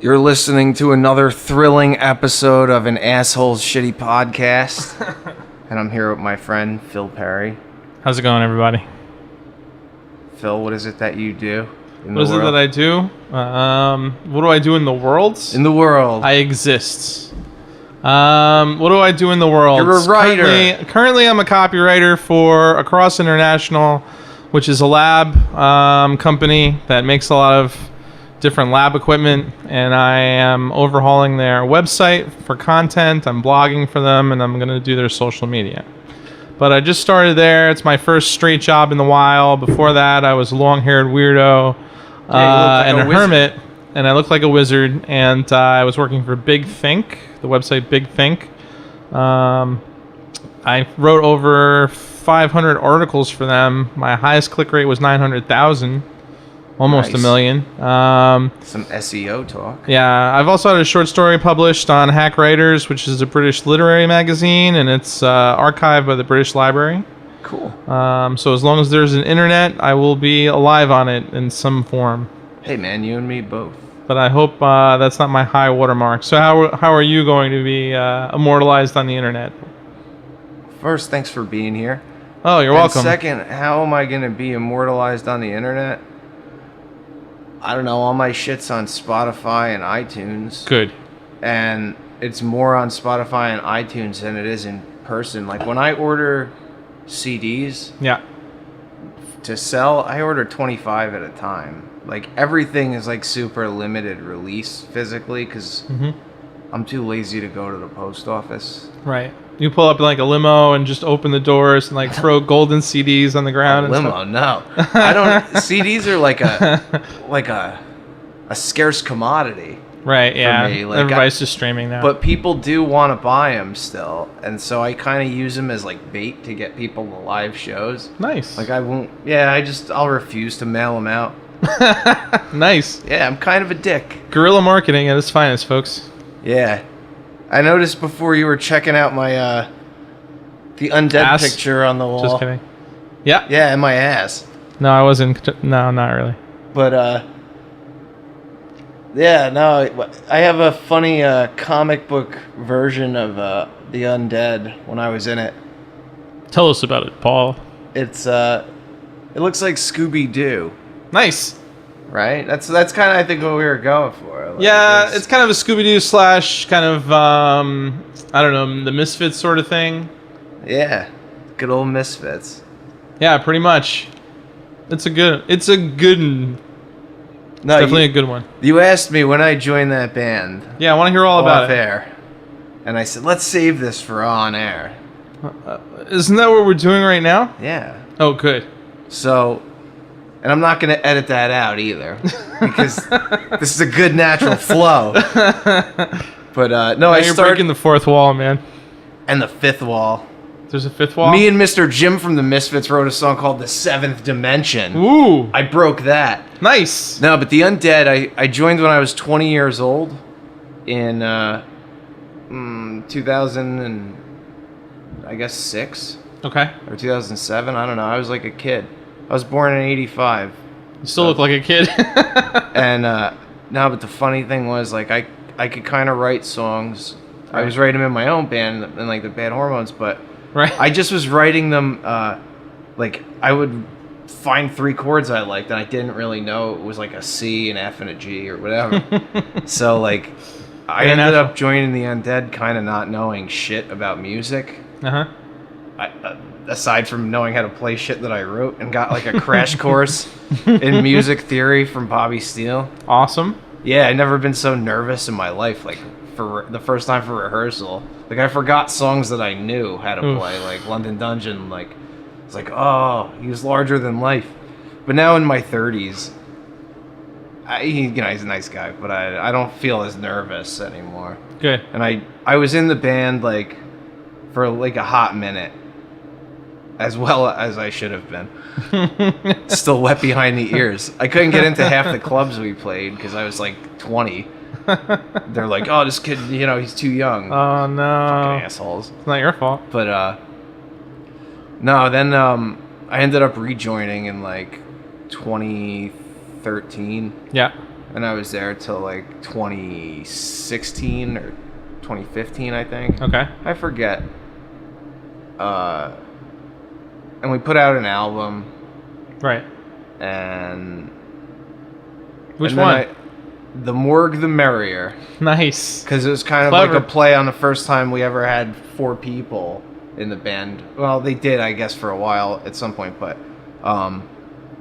You're listening to another thrilling episode of an Asshole's Shitty Podcast. And I'm here with my friend, Phil Perry. How's it going, everybody? Phil, what is it that you do in What is it that I do? What do I do in the world? In the world. I exist. What do I do in the world? You're a writer. Currently, I'm a copywriter for Across International, which is a lab company that makes a lot of different lab equipment, and I am overhauling their website for content. I'm blogging for them, and I'm going to do their social media. But I just started there. It's my first straight job in a while. Before that, I was a long-haired weirdo and a hermit, and I looked like a wizard. And I was working for Big Think, the website Big Think. I wrote over 500 articles for them. My highest click rate was 900,000. Almost Nice. a million. Some SEO talk. Yeah, I've also had a short story published on Hack Writers, which is a British literary magazine, and it's archived by the British Library. Cool. So as long as there's an internet, I will be alive on it in some form. Hey, man, you and me both. But I hope that's not my high watermark. So how are you going to be immortalized on the internet? First, thanks for being here. Oh, you're welcome. Second, how am I going to be immortalized on the internet? I don't know, all my shit's on Spotify and iTunes. Good. And it's more on Spotify and iTunes than it is in person. Like, when I order CDs Yeah. to sell, I order 25 at a time. Like, everything is, like, super limited release physically because I'm too lazy to go to the post office. Right. You pull up in like a limo and just open the doors and like throw golden CDs on the ground. And Limo, stuff. no. I don't. CDs are like a scarce commodity. Right, yeah. me, like, Everybody's just streaming now. But people do want to buy them still, and so I kind of use them as like bait to get people to live shows. Nice. Like I won't. Yeah, I'll refuse to mail them out. Nice. Yeah, I'm kind of a dick. Guerrilla marketing at its finest, folks. Yeah, I noticed before you were checking out my the undead Ass? picture on the wall. Just kidding. Yeah. Yeah, and my ass. No, I wasn't. No, not really. But yeah, no, I have a funny comic book version of the undead when I was in it. Tell us about it, Paul. It's it looks like Scooby-Doo, Nice. right? That's kind of I think what we were going for. Like, Yeah, it's kind of a Scooby-Doo slash kind of, I don't know, the Misfits sort of thing. yeah, good old Misfits. Yeah, pretty much. It's a good No, definitely a good one. You asked me when I joined that band. Yeah, I want to hear all about off it. air, and I said let's save this for on air. Isn't that what we're doing right now? Yeah. Oh, good. So, and I'm not going to edit that out either because this is a good natural flow. But no, Now I you're started breaking the fourth wall, man. and the fifth wall. There's a fifth wall? Me and Mr. Jim from the Misfits wrote a song called The Seventh Dimension. Ooh, I broke that. nice. No, but the Undead, I joined when I was 20 years old in 2000 and I guess 6 Okay. or 2007. I don't know. I was like a kid. I was born in 85. You still look like a kid. And no, but the funny thing was like I could kind of write songs. I was writing them in my own band and like the Bad Hormones, but Right. I just was writing them like I would find 3 chords I liked and I didn't really know it was like a C, an F, and a G or whatever. So like I Very ended natural. up joining the Undead kind of not knowing shit about music. Uh-huh. Aside from knowing how to play shit that I wrote, and got like a crash course in music theory from Bobby Steele. Awesome. Yeah, I've never been so nervous in my life, like for the first time for rehearsal. Like I forgot songs that I knew how to play, like London Dungeon, like it's like, oh, he was larger than life. But now in my 30s, he's a nice guy, but I don't feel as nervous anymore. Good. And I was in the band like for like a hot minute, as well as I should have been. Still wet behind the ears. I couldn't get into half the clubs we played because I was like 20. They're like, oh, this kid, he's too young. Oh, no. Fucking assholes. It's not your fault. But no, then I ended up rejoining in like 2013. Yeah. and I was there till like 2016 or 2015, I think. Okay. I forget. And we put out an album. Right. And Which and then one? The Morgue, the Merrier. Nice. Because it was kind of Clever. like a play on the first time we ever had 4 people in the band. Well, they did, I guess, for a while at some point, but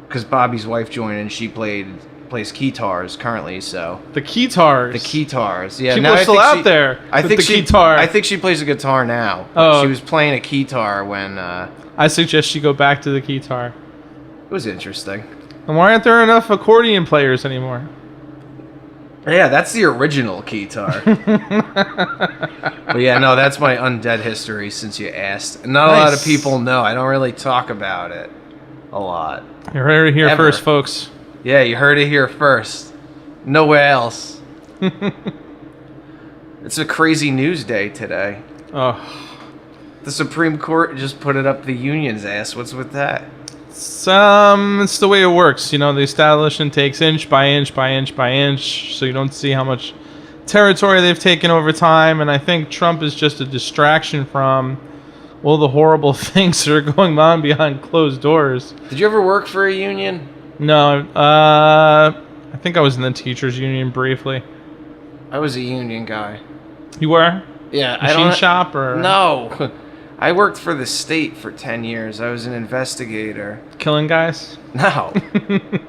because Bobby's wife joined and she plays guitars currently, so The guitars. the guitars. Yeah, People now are I still think out there I with think the guitar. I think she plays a guitar now. Oh. She was playing a guitar when I suggest you go back to the guitar. it was interesting. And why aren't there enough accordion players anymore? Yeah, that's the original guitar. But yeah, no, that's my undead history since you asked. Not a lot of Nice. people know. I don't really talk about it a lot. You heard it here Ever. first, folks. Yeah, you heard it here first. Nowhere else. It's a crazy news day today. Oh, The Supreme Court just put it up the union's ass. What's with that? it's the way it works. You know, the establishment takes inch by inch by inch by inch, so you don't see how much territory they've taken over time. And I think Trump is just a distraction from all the horrible things that are going on behind closed doors. Did you ever work for a union? No, I think I was in the teachers union briefly. I was a union guy. You were? Yeah, I Machine don't. shop or No. I worked for the state for 10 years. I was an investigator. killing guys? No.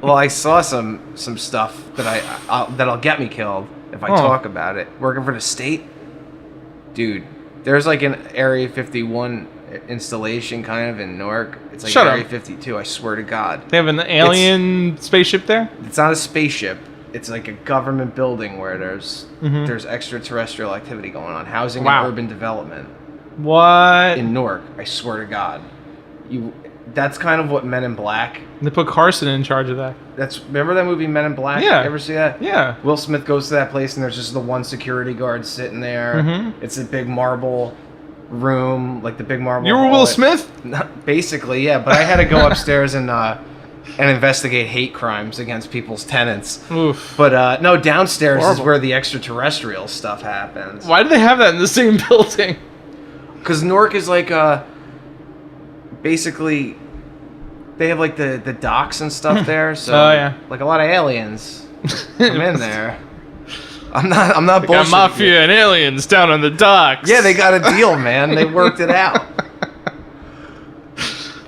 Well, I saw some stuff that that'll get me killed if I Oh. talk about it. Working for the state, dude. There's like an Area 51 installation kind of in Newark. It's like Shut Area up. 52. I swear to God. They have an alien spaceship there? It's not a spaceship. It's like a government building where there's Mhm. there's extraterrestrial activity going on, housing Wow. and urban development What? in Newark. I swear to God. That's kind of what Men in Black. They put Carson in charge of that. Remember that movie Men in Black? Yeah. You ever see that? Yeah. Will Smith goes to that place and there's just the one security guard sitting there. Mhm. It's a big marble room, like the big marble. You were hall. Will Smith? Basically, yeah. But I had to go upstairs and investigate hate crimes against people's tenants. Oof. But no, downstairs is Horrible. where the extraterrestrial stuff happens. Why do they have that in the same building? Because Newark is like basically they have like the docks and stuff there. So Oh, yeah. like a lot of aliens come in there. I'm not Got bullshitting mafia you. and aliens down on the docks. Yeah, they got a deal, man. They worked it out.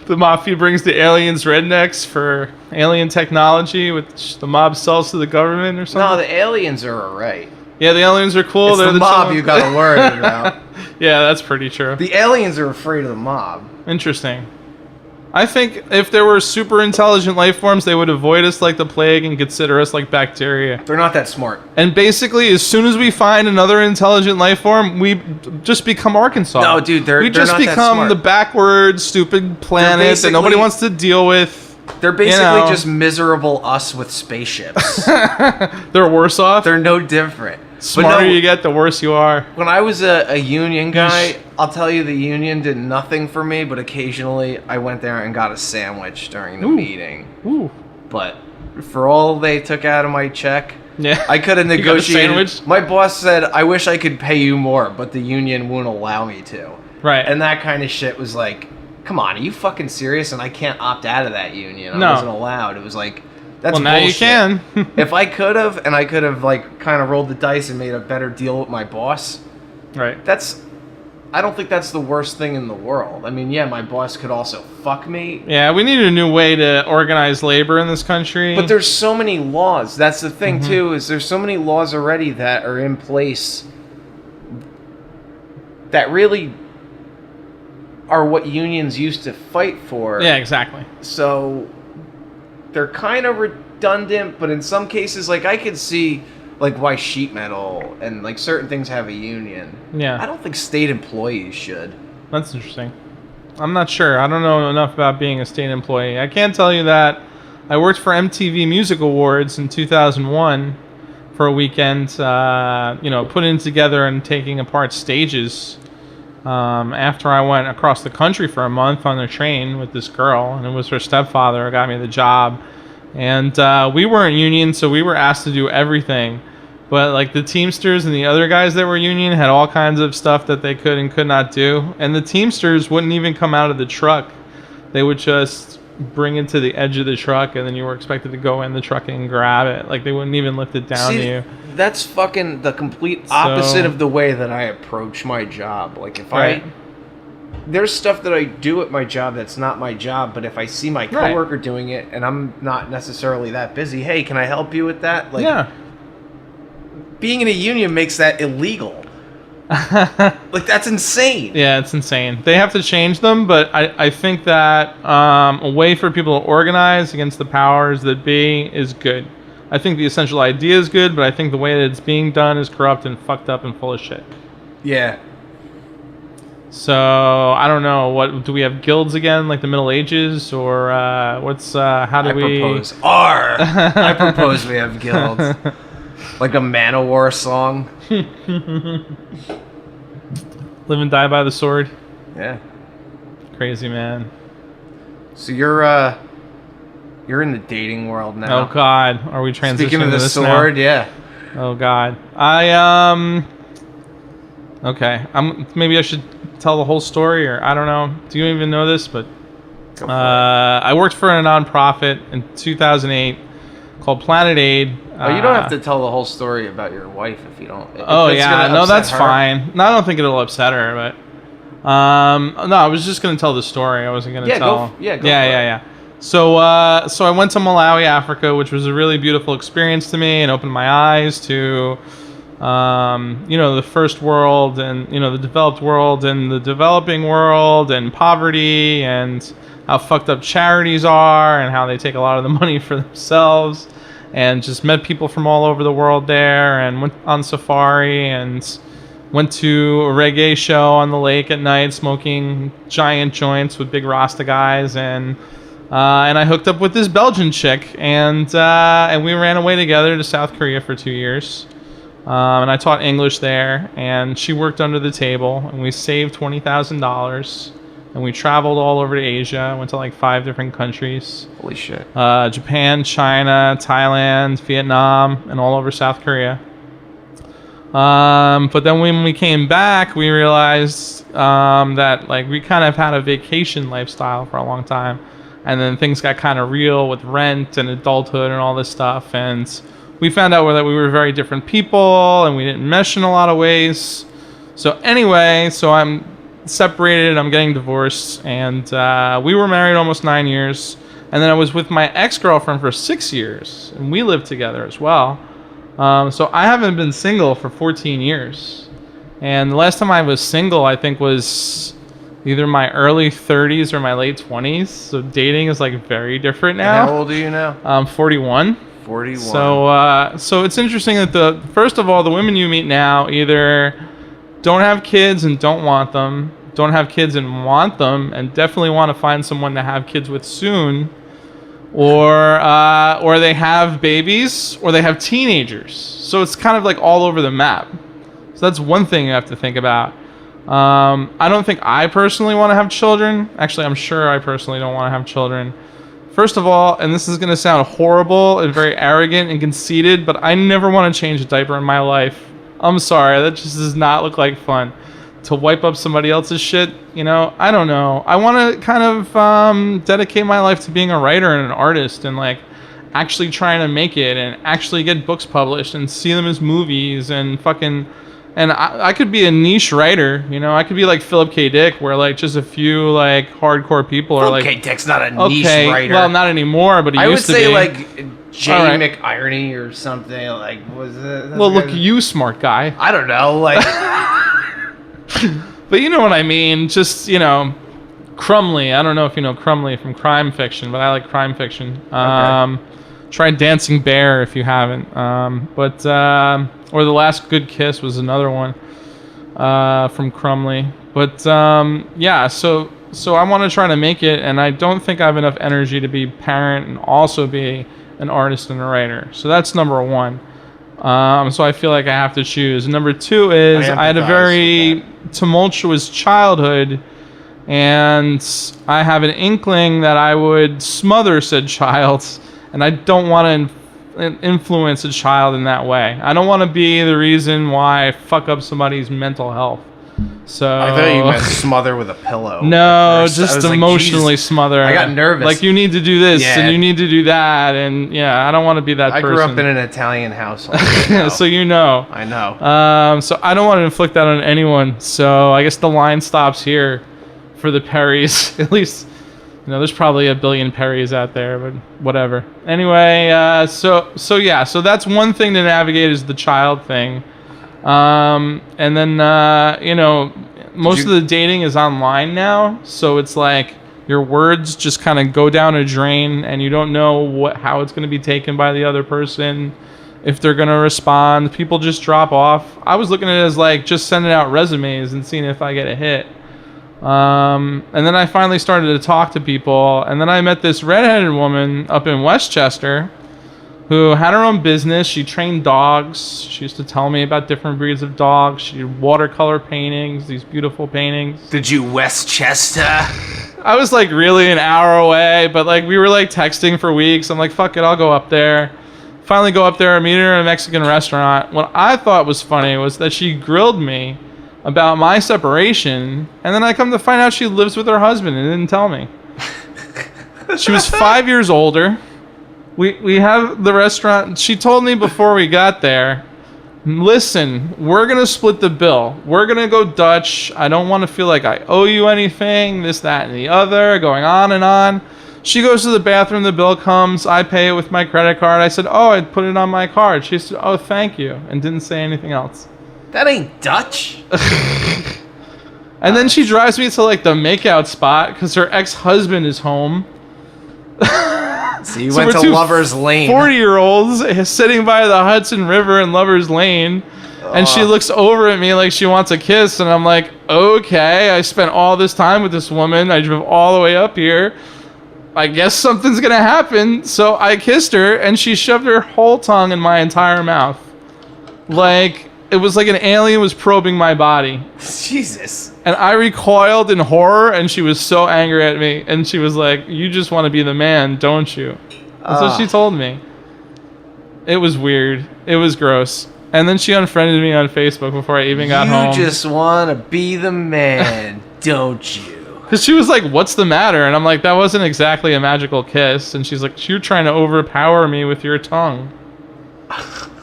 The mafia brings the aliens rednecks for alien technology, which the mob sells to the government or No, something. the aliens are alright. Yeah, the aliens are cool. It's They're the mob chill- you gotta worry about. Yeah, that's pretty true. The aliens are afraid of the mob. Interesting. I think if there were super intelligent life forms, they would avoid us like the plague and consider us like bacteria. They're not that smart. And basically, as soon as we find another intelligent life form, we just become Arkansas. No, dude, they're we just not that become smart. the backward, stupid planet that nobody basically- wants to deal with. They're basically know. just miserable us with spaceships. They're worse off. They're no different. Smarter But no, you get, the worse you are. when I was a union guy, I'll tell you the union did nothing for me, but occasionally I went there and got a sandwich during the Ooh. meeting. Ooh. But for all they took out of my check, Yeah. I could have You got a negotiated. sandwich? My boss said, I wish I could pay you more, but the union won't allow me to. Right. And that kind of shit was like, come on, are you fucking serious? And I can't opt out of that union. No. I wasn't allowed. It was like, that's well, now bullshit. you can. If I could have, and I could have like kind of rolled the dice and made a better deal with my boss, Right. I don't think that's the worst thing in the world. I mean, yeah, my boss could also fuck me. Yeah, we need a new way to organize labor in this country. But there's so many laws. That's the thing Mm-hmm. too, is there's so many laws already that are in place that really are what unions used to fight for. Yeah, exactly. So they're kind of redundant, but in some cases, like I could see like why sheet metal and like certain things have a union. Yeah. I don't think state employees should. That's interesting. I'm not sure. I don't know enough about being a state employee. I can tell you that I worked for MTV Music Awards in 2001 for a weekend, putting together and taking apart stages. After I went across the country for a month on the train with this girl, and it was her stepfather who got me the job. And we weren't union, so we were asked to do everything. But like the Teamsters and the other guys that were union had all kinds of stuff that they could and could not do. And the Teamsters wouldn't even come out of the truck. They would just bring it to the edge of the truck, and then you were expected to go in the truck and grab it. Like they wouldn't even lift it down to you. That's fucking the complete opposite of the way that I approach my job. Like if there's stuff that I do at my job that's not my job, but if I see my coworker doing it and I'm not necessarily that busy, hey, can I help you with that? Like, being in a union makes that illegal. Like, that's insane. Yeah, it's insane. They have to change them, but I think that a way for people to organize against the powers that be is good. I think the essential idea is good, but I think the way that it's being done is corrupt and fucked up and full of shit. Yeah. So, I don't know. What do we have guilds again, like the Middle Ages? Or how do we... I propose we have guilds. Like a Manowar song. Live and die by the sword. Yeah. Crazy, man. So you're in the dating world now. Oh God, are we transitioning Speaking of the this sword, now? yeah. Oh God, Okay, maybe I should tell the whole story, or I don't know. Do you even know this? But I worked for a nonprofit in 2008 called Planet Aid. Oh, you don't have to tell the whole story about your wife if you don't. That's fine. No, I don't think it'll upset her, but no, I was just gonna tell the story. I wasn't gonna tell. Yeah. So I went to Malawi, Africa, which was a really beautiful experience to me and opened my eyes to, the first world and, the developed world and the developing world and poverty and how fucked up charities are and how they take a lot of the money for themselves, and just met people from all over the world there and went on safari and went to a reggae show on the lake at night, smoking giant joints with big Rasta guys, and I hooked up with this Belgian chick, and we ran away together to South Korea for 2 years. And I taught English there, and she worked under the table, and we saved $20,000, and we traveled all over to Asia. Went to like 5 different countries. Holy shit. Japan, China, Thailand, Vietnam, and all over South Korea. But then when we came back, we realized that like we kind of had a vacation lifestyle for a long time. And then things got kind of real with rent and adulthood and all this stuff. And we found out that we were very different people and we didn't mesh in a lot of ways. So anyway, I'm separated, I'm getting divorced. And we were married almost 9 years. And then I was with my ex-girlfriend for 6 years. And we lived together as well. So I haven't been single for 14 years. And the last time I was single, I think, was either my early 30s or my late 20s. So dating is like very different now. And how old are you now? I'm 41. 41. So it's interesting that first of all, the women you meet now either don't have kids and don't want them, don't have kids and want them, and definitely want to find someone to have kids with soon, or they have babies, or they have teenagers. So it's kind of like all over the map. So that's one thing you have to think about. I don't think I personally want to have children. Actually, I'm sure I personally don't want to have children. First of all, and this is going to sound horrible and very arrogant and conceited, but I never want to change a diaper in my life. I'm sorry, that just does not look like fun. To wipe up somebody else's shit, I don't know. I want to kind of dedicate my life to being a writer and an artist and like actually trying to make it and actually get books published and see them as movies and fucking... And I could be a niche writer, I could be like Philip K. Dick, where like just a few like hardcore people are like... Philip K. Dick's not a niche writer. Well, not anymore, but he used to be. I would say like Jay McIrony or something. Like, was it? Well, look, you smart guy. I don't know, like... But you know what I mean, just, Crumley. I don't know if you know Crumley from crime fiction, but I like crime fiction. Okay. Try Dancing Bear if you haven't. Or The Last Good Kiss was another one from Crumley. But so I want to try to make it, and I don't think I have enough energy to be parent and also be an artist and a writer. So that's number one. So I feel like I have to choose. Number two is I had a very tumultuous childhood, and I have an inkling that I would smother said child and I don't want to influence a child in that way. I don't want to be the reason why I fuck up somebody's mental health. So I thought you meant smother with a pillow. No, at first. just I was emotionally like, smother. I got nervous. Like, you need to do this Yeah. and you need to do that, and yeah, I don't want to be that I person. grew up in an Italian household. You know. So you know. I know. So I don't want to inflict that on anyone. So I guess the line stops here for the Perrys. At least, there's probably a billion Perrys out there, but whatever. Anyway, so that's one thing to navigate is the child thing. And then, most of the dating is online now. So it's like your words just kind of go down a drain and you don't know how it's going to be taken by the other person. If they're going to respond, people just drop off. I was looking at it as like just sending out resumes and seeing if I get a hit. And then I finally started to talk to people. And then I met this redheaded woman up in Westchester who had her own business. She trained dogs. She used to tell me about different breeds of dogs. She did watercolor paintings, these beautiful paintings. Did you Westchester? I was like really an hour away, but like we were like texting for weeks. I'm like, fuck it, I'll go up there. Finally go up there and meet her in a Mexican restaurant. What I thought was funny was that she grilled me about my separation, and then I come to find out she lives with her husband and didn't tell me. She was 5 years older. We have the restaurant. She told me before we got there, listen, we're going to split the bill. We're going to go Dutch. I don't want to feel like I owe you anything, this, that, and the other, going on and on. She goes to the bathroom. The bill comes. I pay it with my credit card. I said, oh, I'd put it on my card. She said, oh, thank you, and didn't say anything else. That ain't Dutch. And then she drives me to like the makeout spot because her ex-husband is home. So you went to Lover's Lane. 40-year-olds sitting by the Hudson River in Lover's Lane. And she looks over at me like she wants a kiss. And I'm like, okay, I spent all this time with this woman. I drove all the way up here. I guess something's going to happen. So I kissed her and she shoved her whole tongue in my entire mouth. Like, it was like an alien was probing my body. Jesus. And I recoiled in horror, and she was so angry at me. And she was like, you just want to be the man, don't you? That's what she told me. It was weird. It was gross. And then she unfriended me on Facebook before I even got home. You just want to be the man, don't you? Because she was like, what's the matter? And I'm like, that wasn't exactly a magical kiss. And she's like, you're trying to overpower me with your tongue.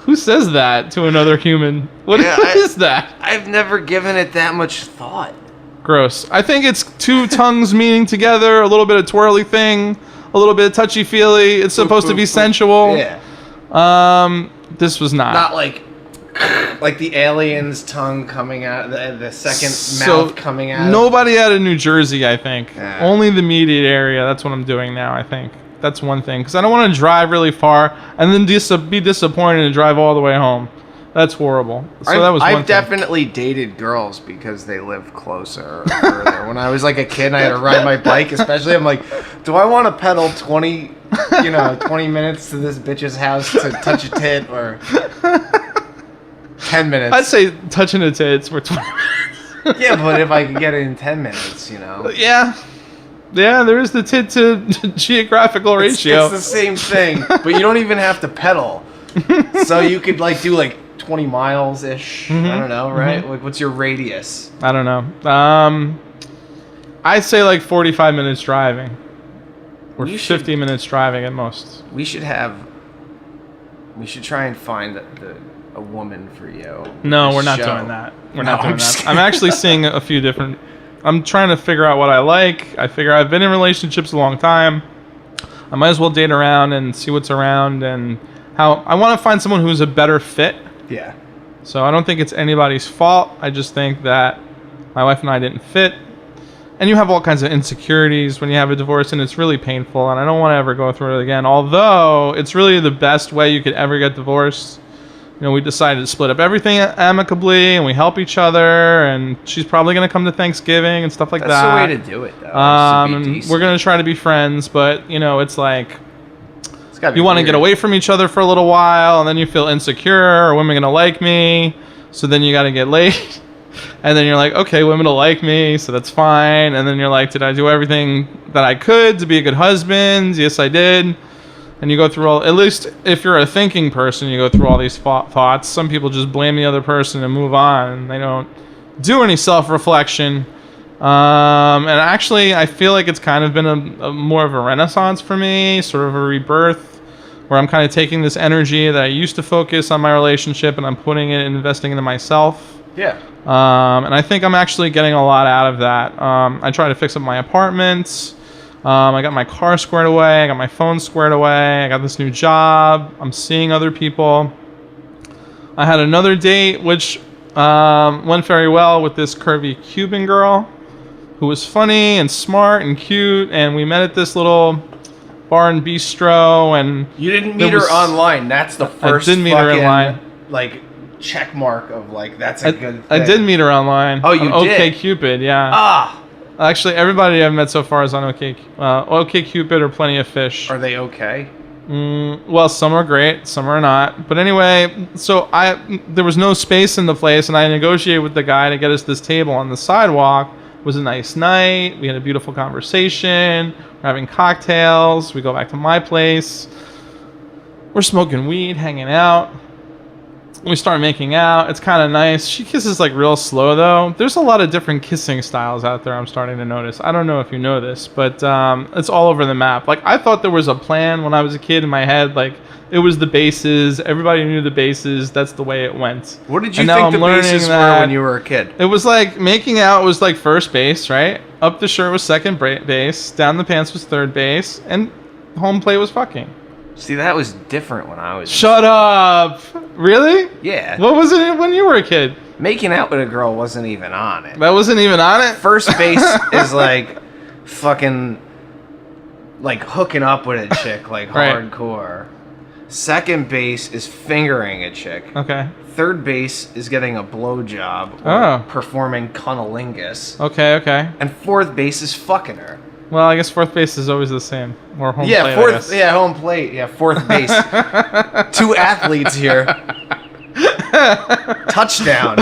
Who says that to another human? What is that? I've never given it that much thought. Gross. I think it's two tongues meeting together, a little bit of twirly thing, a little bit of touchy-feely. It's supposed to be sensual. Yeah. This was not. Not like the alien's tongue coming out, the second mouth coming out. Nobody out of New Jersey, I think. Yeah. Only the immediate area. That's what I'm doing now, I think. That's one thing. Because I don't want to drive really far and then be disappointed and drive all the way home. That's horrible. So that was one thing. I've definitely dated girls because they live closer or further. When I was like a kid and I had to ride my bike, especially, I'm like, do I want to pedal 20 minutes to this bitch's house to touch a tit, or 10 minutes? I'd say touching a tit's for 20 minutes. Yeah, but if I could get it in 10 minutes, Yeah. Yeah, there is the tit to geographical ratio. It's the same thing, but you don't even have to pedal. So you could do 20 miles ish. Mm-hmm. I don't know, right? Like, what's your radius? I don't know. I'd say 45 minutes driving, or 50 minutes driving at most. We should try and find a woman for you. No, we're not doing that. We're not doing that. I'm actually seeing a few different. I'm trying to figure out what I like. I figure I've been in relationships a long time. I might as well date around and see what's around, and how I want to find someone who's a better fit. Yeah. So I don't think it's anybody's fault. I just think that my wife and I didn't fit. And you have all kinds of insecurities when you have a divorce, and it's really painful, and I don't want to ever go through it again. Although it's really the best way you could ever get divorced. We decided to split up everything amicably, and we help each other, and she's probably going to come to Thanksgiving and stuff like that. That's the way to do it, though. We're going to try to be friends, but, it's like, you want to get weird. away from each other for a little while, and then you feel insecure, or women going to like me, so then you got to get laid. And then you're like, okay, women will like me, so that's fine. And then you're like, did I do everything that I could to be a good husband? Yes, I did. And you go through all, at least if you're a thinking person, you go through all these thoughts. Some people just blame the other person and move on, and they don't do any self-reflection. And actually, I feel like it's kind of been a more of a renaissance for me, sort of a rebirth, where I'm kind of taking this energy that I used to focus on my relationship, and I'm putting it and investing into myself. Yeah. And I think I'm actually getting a lot out of that. I try to fix up my apartment. I got my car squared away. I got my phone squared away. I got this new job. I'm seeing other people. I had another date, which went very well, with this curvy Cuban girl who was funny and smart and cute. And we met at this little bar and bistro. And you didn't meet her online. That's the first. I didn't meet her online. Like, check mark of like that's a good thing. I did meet her online. Oh, you on did? OkCupid, yeah. Ah. Actually, everybody I've met so far is on OkCupid or Plenty of Fish. Are they okay? Well, some are great, some are not. But anyway, so there was no space in the place, and I negotiated with the guy to get us this table on the sidewalk. It was a nice night. We had a beautiful conversation. We're having cocktails. We go back to my place. We're smoking weed, hanging out. We start making out. It's kind of nice. She kisses like real slow though. There's a lot of different kissing styles out there, I'm starting to notice. I don't know if you know this, but it's all over the map. Like, I thought there was a plan when I was a kid in my head. Like, it was the bases. Everybody knew the bases. That's the way it went. What did you think the bases were when you were a kid? It was like making out was like first base, right? Up the shirt was second base. Down the pants was third base. And home plate was fucking. See, that was different when I was... Shut up! Really? Yeah. What was it when you were a kid? Making out with a girl wasn't even on it. That wasn't even on it? First base is like fucking... like hooking up with a chick, like hardcore. Second base is fingering a chick. Okay. Third base is getting a blowjob or performing cunnilingus. Okay. And fourth base is fucking her. Well, I guess fourth base is always the same. Or home plate, fourth, I guess. Yeah, home plate. Yeah, fourth base. Two athletes here. Touchdown.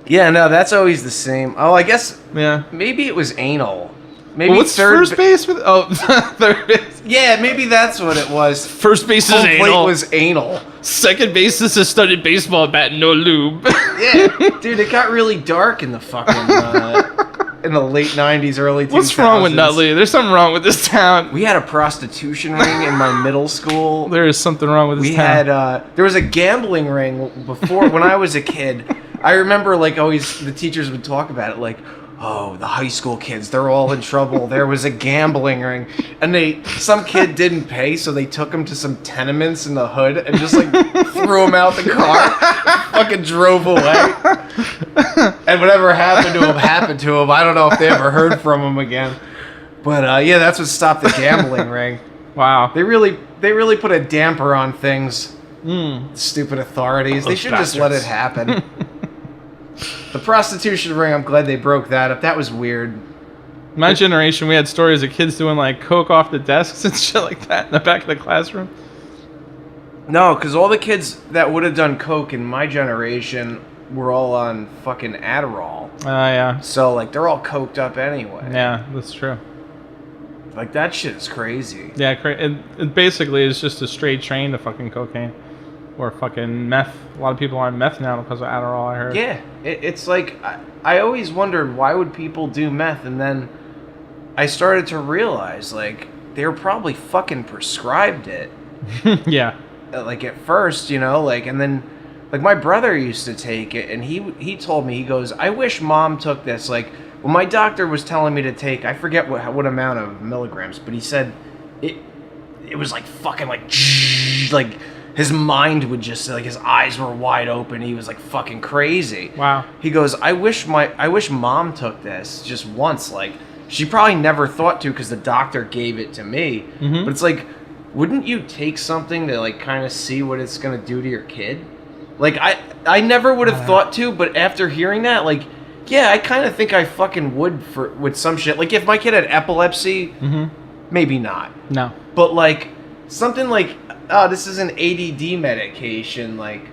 Yeah, no, that's always the same. Oh, I guess maybe it was anal. Maybe what's first base with... Oh, third base. Yeah, maybe that's what it was. First base is home anal. Plate was anal. Second base is a studded baseball bat, no lube. Yeah, dude, it got really dark in the fucking... in the late 90s, early 2000s. What's wrong with Nutley? There's something wrong with this town. We had a prostitution ring in my middle school. There is something wrong with this town. There was a gambling ring before when I was a kid. I remember, like, always the teachers would talk about it, like, oh, the high school kids, they're all in trouble. There was a gambling ring. And some kid didn't pay, so they took him to some tenements in the hood and just, like, threw him out the car. Fucking drove away. And whatever happened to him. I don't know if they ever heard from him again. But, yeah, that's what stopped the gambling ring. Wow. They really put a damper on things. Stupid authorities. They should just let it happen. The prostitution ring, I'm glad they broke that up. That was weird. My generation, we had stories of kids doing like coke off the desks and shit like that in the back of the classroom. No, because all the kids that would have done coke in my generation were all on fucking Adderall. Yeah. So, like, they're all coked up anyway. Yeah, that's true. Like, that shit is crazy. Yeah, it basically is just a straight train to fucking cocaine. Or fucking meth. A lot of people are on meth now because of Adderall, I heard. Yeah, it's like, I always wondered, why would people do meth? And then I started to realize, like, they were probably fucking prescribed it. Yeah. Like, at first, you know, like, and then, like, my brother used to take it, and he told me, he goes, I wish mom took this. Like, when my doctor was telling me to take, I forget what amount of milligrams, but he said it was like fucking like his mind would just, like, his eyes were wide open. He was like fucking crazy. Wow. He goes, I wish mom took this just once. Like, she probably never thought to because the doctor gave it to me. Mm-hmm. But it's like, wouldn't you take something to, like, kind of see what it's gonna do to your kid? Like, I never would have thought to, but after hearing that, like, yeah, I kind of think I fucking would with some shit. Like, if my kid had epilepsy, maybe not. No. But, like, something like, oh, this is an ADD medication, like,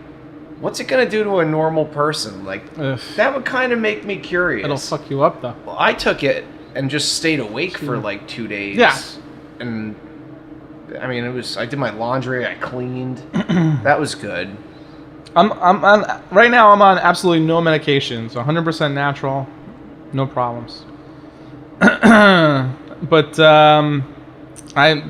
what's it going to do to a normal person? Like, ugh. That would kind of make me curious. It'll fuck you up, though. Well, I took it and just stayed awake for, like, 2 days. Yeah. And I mean, I did my laundry, I cleaned. That was good. I'm on right now. I'm on absolutely no medications, 100% natural, no problems. But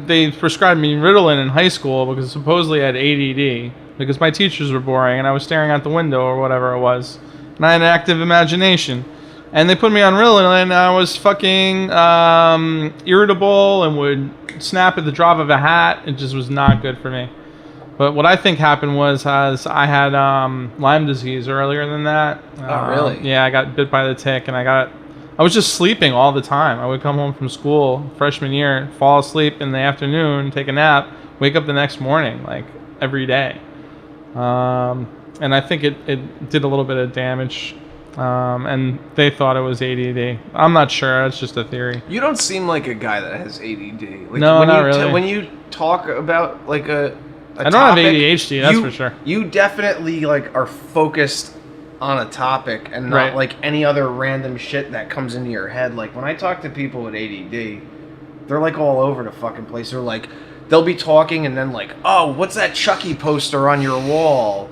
they prescribed me Ritalin in high school because supposedly I had ADD because my teachers were boring and I was staring out the window or whatever it was, and I had an active imagination. And they put me on Ritalin and I was fucking irritable and would snap at the drop of a hat. It just was not good for me. But what I think happened was I had Lyme disease earlier than that. Oh, really? Yeah, I got bit by the tick and I was just sleeping all the time. I would come home from school freshman year, fall asleep in the afternoon, take a nap, wake up the next morning, like every day. And I think it did a little bit of damage. And they thought it was ADD. I'm not sure. It's just a theory. You don't seem like a guy that has ADD. Like, No, when not you really. When you talk about like a I don't topic, have ADHD, that's for sure. You definitely like are focused on a topic and not Right. like any other random shit that comes into your head. Like when I talk to people with ADD, they're like all over the fucking place. They're like, they'll be talking and then like, oh, what's that Chucky poster on your wall?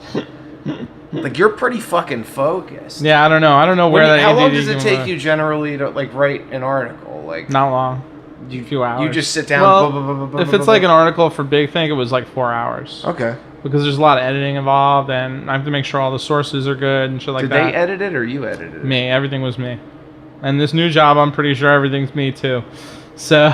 Like you're pretty fucking focused. Yeah, I don't know where that How long ADD does it came take from. you generally to like write an article? Like Not long. you, A few hours. You just sit down. Well, blah, blah, blah, blah, if blah, it's blah, like an blah. article for Big Think, it was like 4 hours. Okay. Because there's a lot of editing involved, and I have to make sure all the sources are good and shit like Did that. they edit it or you edited it? Me, everything was me. And this new job, I'm pretty sure everything's me too. So.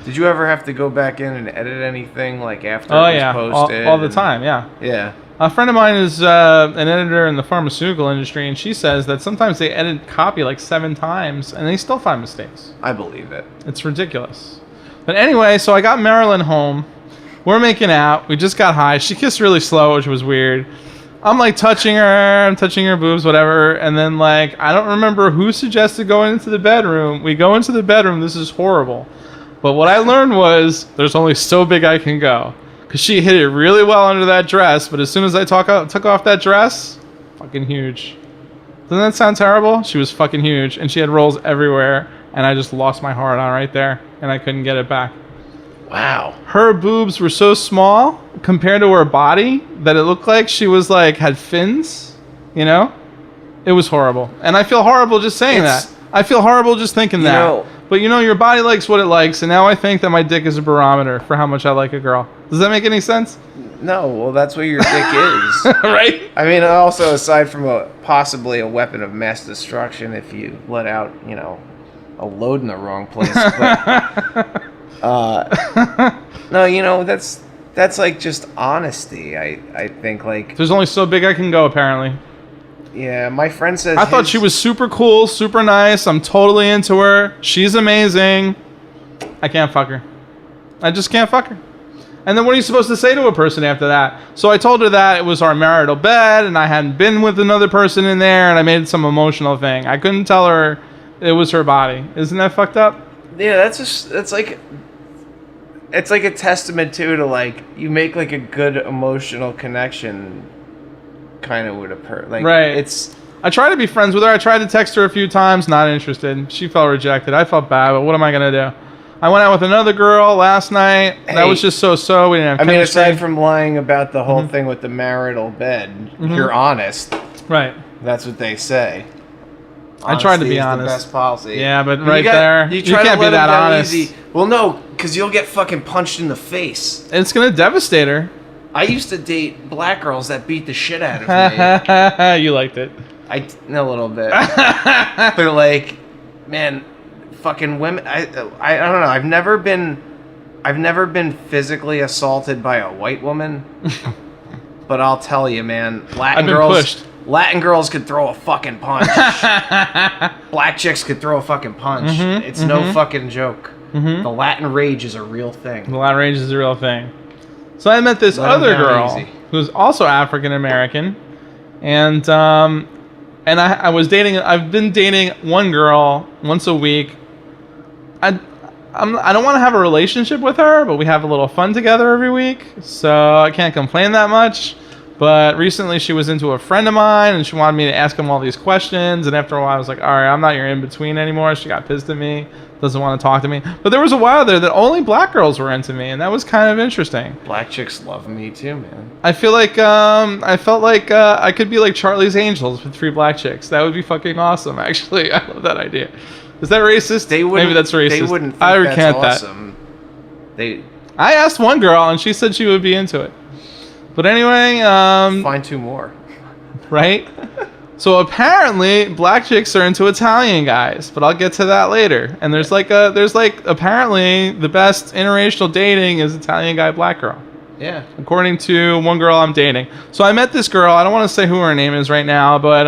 Did you ever have to go back in and edit anything like after Oh it was yeah, posted? all the time, yeah. Yeah. A friend of mine is an editor in the pharmaceutical industry, and she says that sometimes they edit copy like 7 times, and they still find mistakes. I believe it. It's ridiculous. But anyway, so I got Marilyn home. We're making out. We just got high. She kissed really slow, which was weird. I'm like touching her. I'm touching her boobs, whatever. And then like, I don't remember who suggested going into the bedroom. We go into the bedroom. This is horrible. But what I learned was there's only so big I can go. Because she hit it really well under that dress. But as soon as I took off that dress, fucking huge. Doesn't that sound terrible? She was fucking huge. And she had rolls everywhere. And I just lost my heart on right there. And I couldn't get it back. Wow. Her boobs were so small compared to her body that it looked like she was like had fins, you know? It was horrible. And I feel horrible just saying that. I feel horrible just thinking that. know- But you know, your body likes what it likes, and now I think that my dick is a barometer for how much I like a girl. Does that make any sense? No, well, that's what your dick is. Right? I mean, also, aside from possibly a weapon of mass destruction if you let out, a load in the wrong place. But, no, that's like just honesty. I think, like, There's only so big I can go, apparently. yeah, my friend says I thought she was super cool, super nice. I'm totally into her. She's amazing. I can't fuck her. I just can't fuck her. And then what are you supposed to say to a person after that? So I told her that it was our marital bed and I hadn't been with another person in there and I made some emotional thing. I couldn't tell her it was her body. Isn't that fucked up? Yeah, it's like a testament too to like you make like a good emotional connection kind of with a person. Like, right. I tried to be friends with her. I tried to text her a few times, not interested. She felt rejected. I felt bad, but what am I going to do? I went out with another girl last night. That was just so-so. We didn't have chemistry. aside from lying about the whole thing with the marital bed, you're honest. Right. That's what they say. I tried to be Honesty is honest. the best policy. Yeah, but You right there, you try to can't be let that them down honest. easy. Well, no, because you'll get fucking punched in the face. It's going to devastate her. I used to date black girls that beat the shit out of me. You liked it. A little bit. They're like, man, fucking women. I don't know. I've never been physically assaulted by a white woman. But I'll tell you, man, Latin girls could throw a fucking punch. Black chicks could throw a fucking punch. It's no fucking joke. The Latin rage is a real thing. The Latin rage is a real thing. So I met this Let 'em other down girl easy. who's also African American, and I was dating. I've been dating one girl once a week. I don't want to have a relationship with her, but we have a little fun together every week, so I can't complain that much. But recently she was into a friend of mine, and she wanted me to ask him all these questions. And after a while, I was like, all right, I'm not your in-between anymore. She got pissed at me, doesn't want to talk to me. But there was a while there that only black girls were into me, and that was kind of interesting. Black chicks love me too, man. I feel like I felt like I could be like Charlie's Angels with 3 black chicks. That would be fucking awesome, actually. I love that idea. Is that racist? Maybe that's racist. They wouldn't think I recant that's awesome. I asked one girl, and she said she would be into it. But anyway, find 2 more. Right? So apparently, black chicks are into Italian guys, but I'll get to that later. And there's apparently the best interracial dating is Italian guy, black girl. Yeah. According to one girl I'm dating. So I met this girl. I don't want to say who her name is right now, but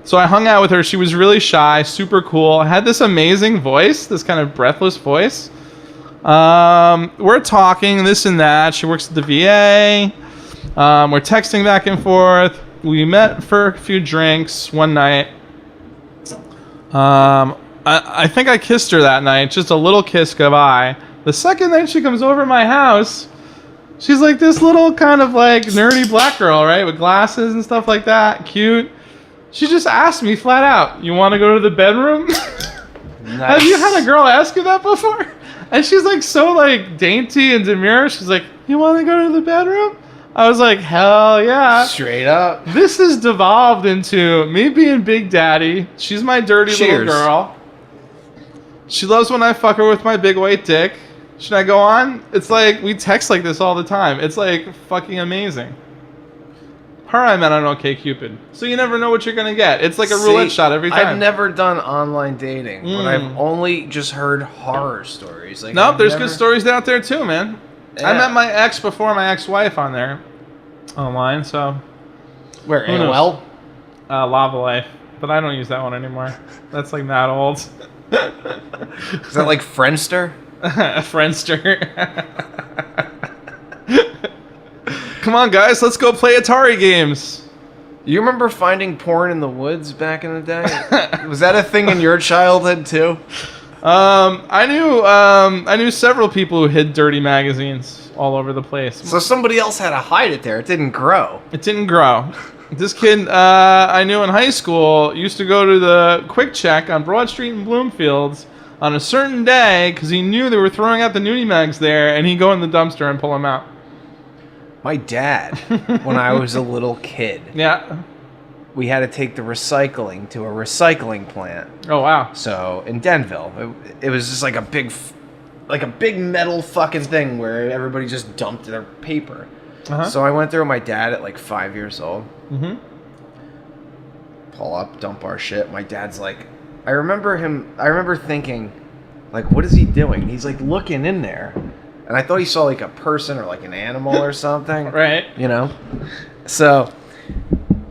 so I hung out with her. She was really shy, super cool. Had this amazing voice, this kind of breathless voice. We're talking this and that. She works at the VA. We're texting back and forth. We met for a few drinks one night. I think I kissed her that night, just a little kiss goodbye. The second night she comes over to my house, she's like this little kind of like nerdy black girl, right, with glasses and stuff like that, cute. She just asked me flat out, "You want to go to the bedroom?" Nice. Have you had a girl ask you that before? And she's like so like dainty and demure. She's like, "You want to go to the bedroom?" I was like, hell yeah. Straight up. This has devolved into me being Big Daddy. She's my dirty little girl. She loves when I fuck her with my big white dick. Should I go on? It's like, we text like this all the time. It's like fucking amazing. Her I met on OkCupid. So you never know what you're going to get. It's like a roulette shot every time. I've never done online dating, but I've only just heard horror stories. Like, nope, there's good stories out there too, man. Yeah. I met my ex before my ex-wife on there. Online, so... Where, AOL? Lava Life. But I don't use that one anymore. That's like not old. Is that like Friendster? Friendster. Come on, guys, let's go play Atari games. You remember finding porn in the woods back in the day? Was that a thing in your childhood too? I knew several people who hid dirty magazines all over the place. So somebody else had to hide it there. It didn't grow. It didn't grow. This kid I knew in high school used to go to the Quick Check on Broad Street in Bloomfield on a certain day because he knew they were throwing out the nudie mags there, and he'd go in the dumpster and pull them out. My dad, when I was a little kid, we had to take the recycling to a recycling plant. Oh wow! So in Denville, it was just like a big metal fucking thing where everybody just dumped their paper. So I went there with my dad at like 5 years old. Pull up, dump our shit. My dad's like, I remember thinking, like, what is he doing? He's like looking in there. And I thought he saw like a person or like an animal or something. Right. You know? So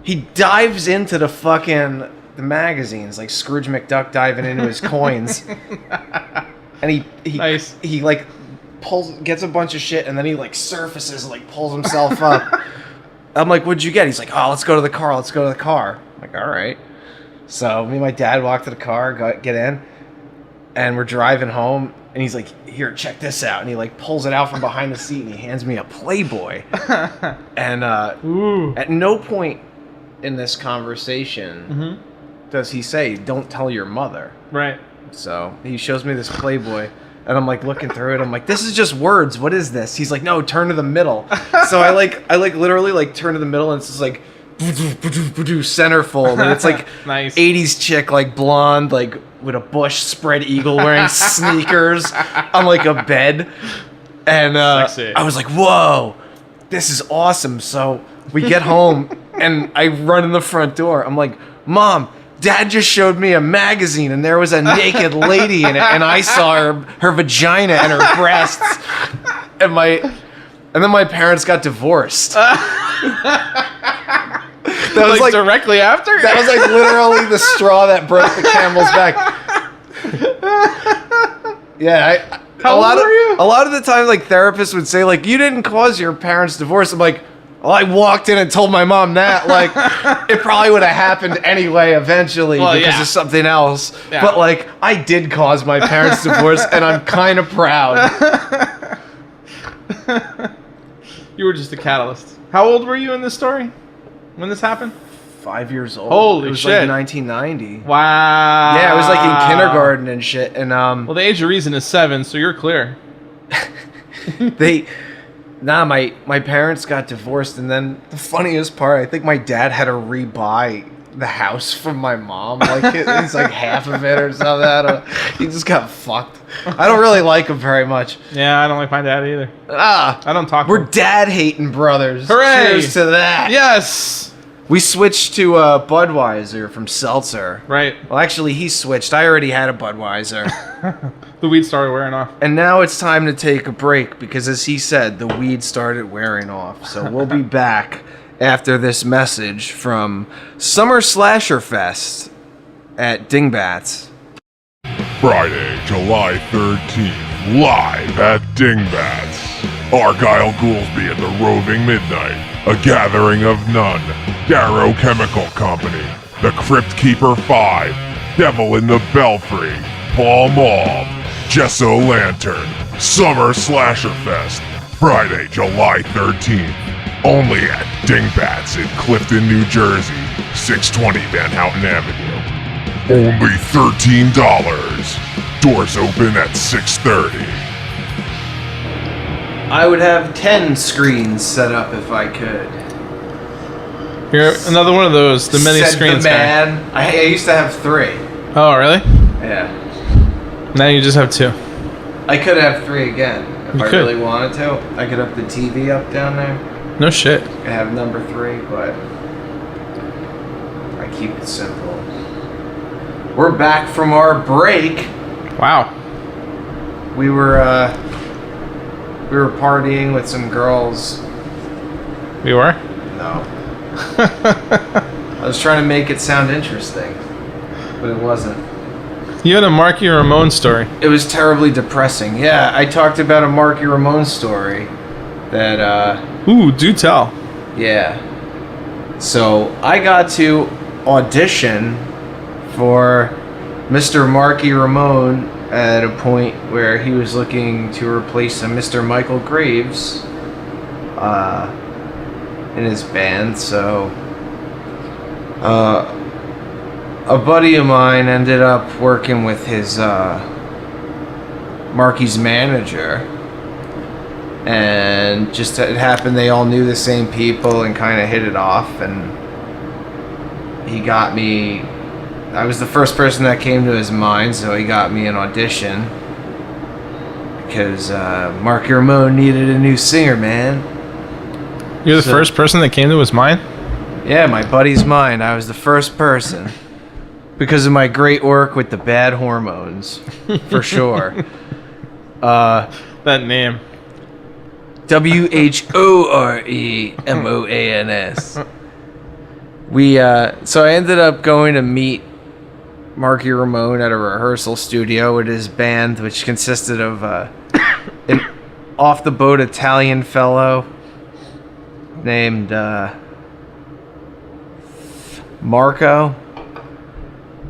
he dives into the magazines, like Scrooge McDuck diving into his coins. And he like gets a bunch of shit, and then he like surfaces and like pulls himself up. I'm like, what'd you get? He's like, oh, let's go to the car. I'm like, all right. So me and my dad walk to the car, get in, and we're driving home, and he's like, here, check this out. And he like pulls it out from behind the seat, and he hands me a Playboy. And at no point in this conversation does he say, don't tell your mother. Right. So he shows me this Playboy, and I'm like looking through it. I'm like, this is just words. What is this? He's like, no, turn to the middle. So I literally like turn to the middle, and it's just like centerfold, and it's like nice 80s chick, like blonde, like with a bush spread eagle, wearing sneakers on like a bed, and I was like, whoa, this is awesome. So we get home, and I run in the front door. I'm like, Mom, Dad just showed me a magazine, and there was a naked lady in it, and I saw her vagina and her breasts, and then my parents got divorced. That was like directly after? That was like literally the straw that broke the camel's back. Yeah, How old were you? A lot of the time, like, therapists would say, like, you didn't cause your parents' divorce. I'm like, well, I walked in and told my mom that. Like, it probably would have happened anyway eventually because of something else. Yeah. But, like, I did cause my parents' divorce, and I'm kind of proud. You were just a catalyst. How old were you in this story when this happened? 5 years old. Holy it was shit. like 1990. Wow. Yeah, I was like in kindergarten and shit. And Well, the age of reason is 7, so you're clear. my parents got divorced, and then the funniest part, I think my dad had to rebuy the house from my mom. Like it's like half of it or something. I don't, he just got fucked. I don't really like him very much. Yeah, I don't like my dad either. I don't talk to We're him. dad hating brothers. Hooray! Cheers to that. Yes. We switched to Budweiser from Seltzer. Right. Well, actually, he switched. I already had a Budweiser. The weed started wearing off. And now it's time to take a break because, as he said, the weed started wearing off. So we'll be back after this message from Summer Slasher Fest at Dingbats. Friday, July 13th, live at Dingbats. Argyle Goolsby and the Roving Midnight, A Gathering of None, Darrow Chemical Company, The Crypt Keeper 5, Devil in the Belfry, Paul Mauled, Gesso Lantern, Summer Slasher Fest, Friday, July 13th, only at Dingbats in Clifton, New Jersey, 620 Van Houten Avenue. Only $13. Doors open at 6:30. I would have 10 screens set up if I could. You're another one of those, the many Said screens the guy. man. I used to have 3. Oh, really? Yeah. Now you just have 2. I could have 3 again if You I could. really wanted to. I could have the TV up down there. No shit. I have number 3, but I keep it simple. We're back from our break. Wow. We were partying with some girls. We were? No. I was trying to make it sound interesting, but it wasn't. You had a Marky Ramone story. It was terribly depressing. Yeah, I talked about a Marky Ramone story that, Ooh, do tell. yeah. So I got to audition for Mr. Marky Ramone at a point where he was looking to replace a Mr. Michael Graves in his band. So a buddy of mine ended up working with his Marky's manager, and just it happened they all knew the same people and kind of hit it off, and he got me. I was the first person that came to his mind, so he got me an audition because Marky Ramone needed a new singer, man. You're the first person that came to his mind? Yeah, my buddy's mind. I was the first person because of my great work with the Bad Hormones, for sure. That name. WHOREMOANS. So I ended up going to meet Marky Ramone at a rehearsal studio with his band, which consisted of an off-the-boat Italian fellow named Marco,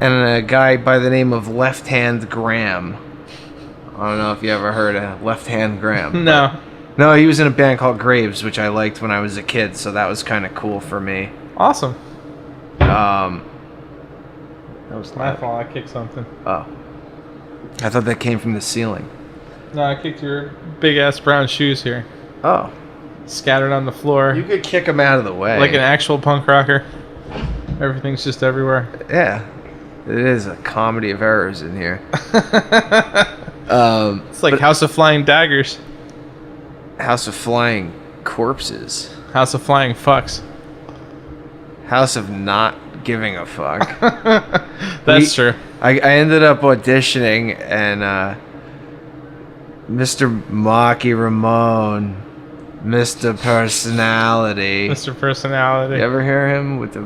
and a guy by the name of Left Hand Graham. I don't know if you ever heard of Left Hand Graham. No. No, he was in a band called Graves, which I liked when I was a kid, so that was kind of cool for me. Awesome. That was My fault, I kicked something. Oh. I thought that came from the ceiling. No, I kicked your big ass brown shoes here. Oh. Scattered on the floor. You could kick him out of the way. Like an actual punk rocker. Everything's just everywhere. Yeah. It is a comedy of errors in here. It's like House of Flying Daggers. House of Flying Corpses. House of Flying Fucks. House of Not Giving a Fuck. That's true. I ended up auditioning, and Mr. Marky Ramone, Mr. Personality. Mr. Personality. You ever hear him with the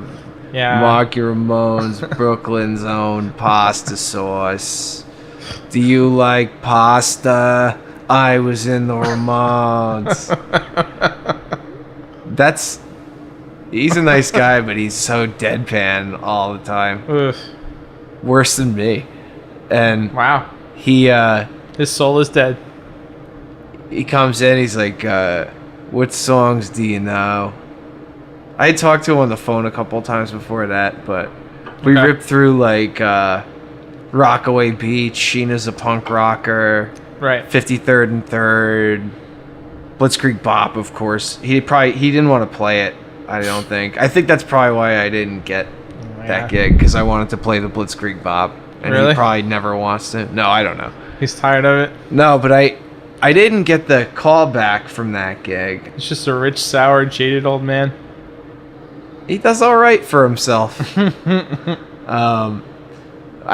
Yeah. Marky Ramone's Brooklyn's own pasta sauce? Do you like pasta? I was in the Ramones. He's a nice guy, but he's so deadpan all the time. Oof. Worse than me. And Wow. he His soul is dead. comes in, he's like, what songs do you know? I had talked to him on the phone a couple times before that, but we Okay. ripped through like Rockaway Beach, Sheena's a Punk Rocker, Right. 53rd and 3rd, Blitzkrieg Bop, of course. He didn't want to play it, I don't think. I think that's probably why I didn't get that gig, because I wanted to play the Blitzkrieg Bop, and Really? he probably never wants to. No, I don't know. He's tired of it. No, but I didn't get the call back from that gig. He's just a rich, sour, jaded old man. He does all right for himself. I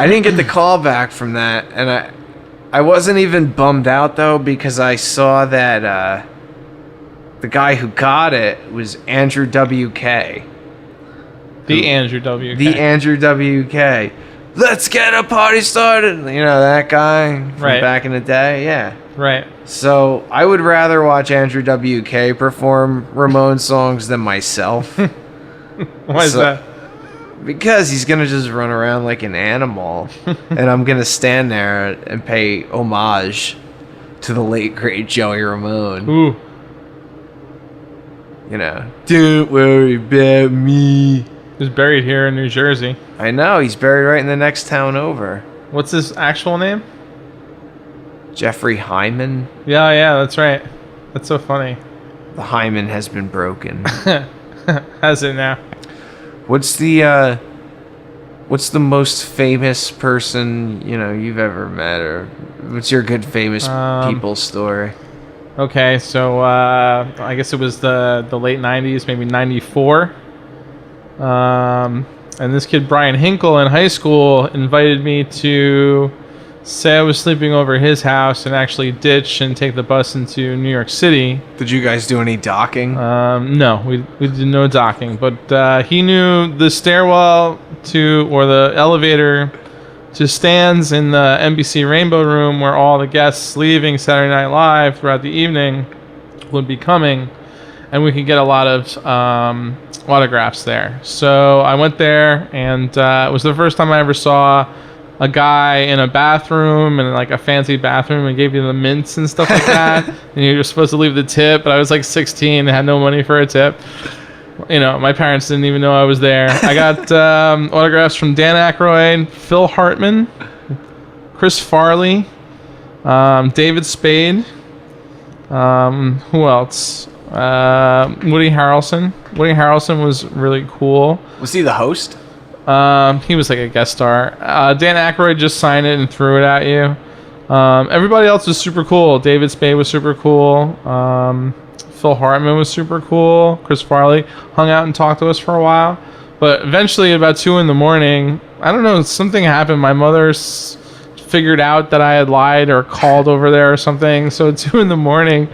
didn't get the call back from that, and I wasn't even bummed out though, because I saw that the guy who got it was Andrew WK. The Andrew W. The Andrew WK. Let's get a party started. You know that guy from Right. back in the day? Yeah. Right. So I would rather watch Andrew WK perform Ramones songs than myself. Why is So- that? Because he's gonna just run around like an animal, and I'm gonna stand there and pay homage to the late great Joey Ramone. Ooh. You know, don't worry about me. He's buried here in New Jersey. I know, he's buried right in the next town over. What's his actual name? Jeffrey Hyman. Yeah, that's right. That's so funny. The hymen has been broken. Has it now? What's the most famous person you've ever met, or what's your good famous people story? Okay, so I guess it was the late 90s, maybe 94. And this kid, Brian Hinkle, in high school, invited me to say I was sleeping over at his house and actually ditch and take the bus into New York City. Did you guys do any docking? No, we did no docking, but he knew the stairwell to, or the elevator to Stan's in the NBC Rainbow Room, where all the guests leaving Saturday Night Live throughout the evening would be coming, and we could get a lot of autographs there. So I went there, and it was the first time I ever saw a guy in a bathroom, and like a fancy bathroom, and gave you the mints and stuff like that. And you were supposed to leave the tip, but I was like 16 and had no money for a tip. You know, my parents didn't even know I was there. I got autographs from Dan Aykroyd, Phil Hartman, Chris Farley, David Spade. Who else? Woody Harrelson. Woody Harrelson was really cool. Was he the host? He was like a guest star. Dan Aykroyd just signed it and threw it at you. Everybody else was super cool. David Spade was super cool. Phil Hartman was super cool. Chris Farley hung out and talked to us for a while. But eventually, at about 2 a.m, I don't know, something happened. My mother figured out that I had lied or called over there or something. So at 2 a.m,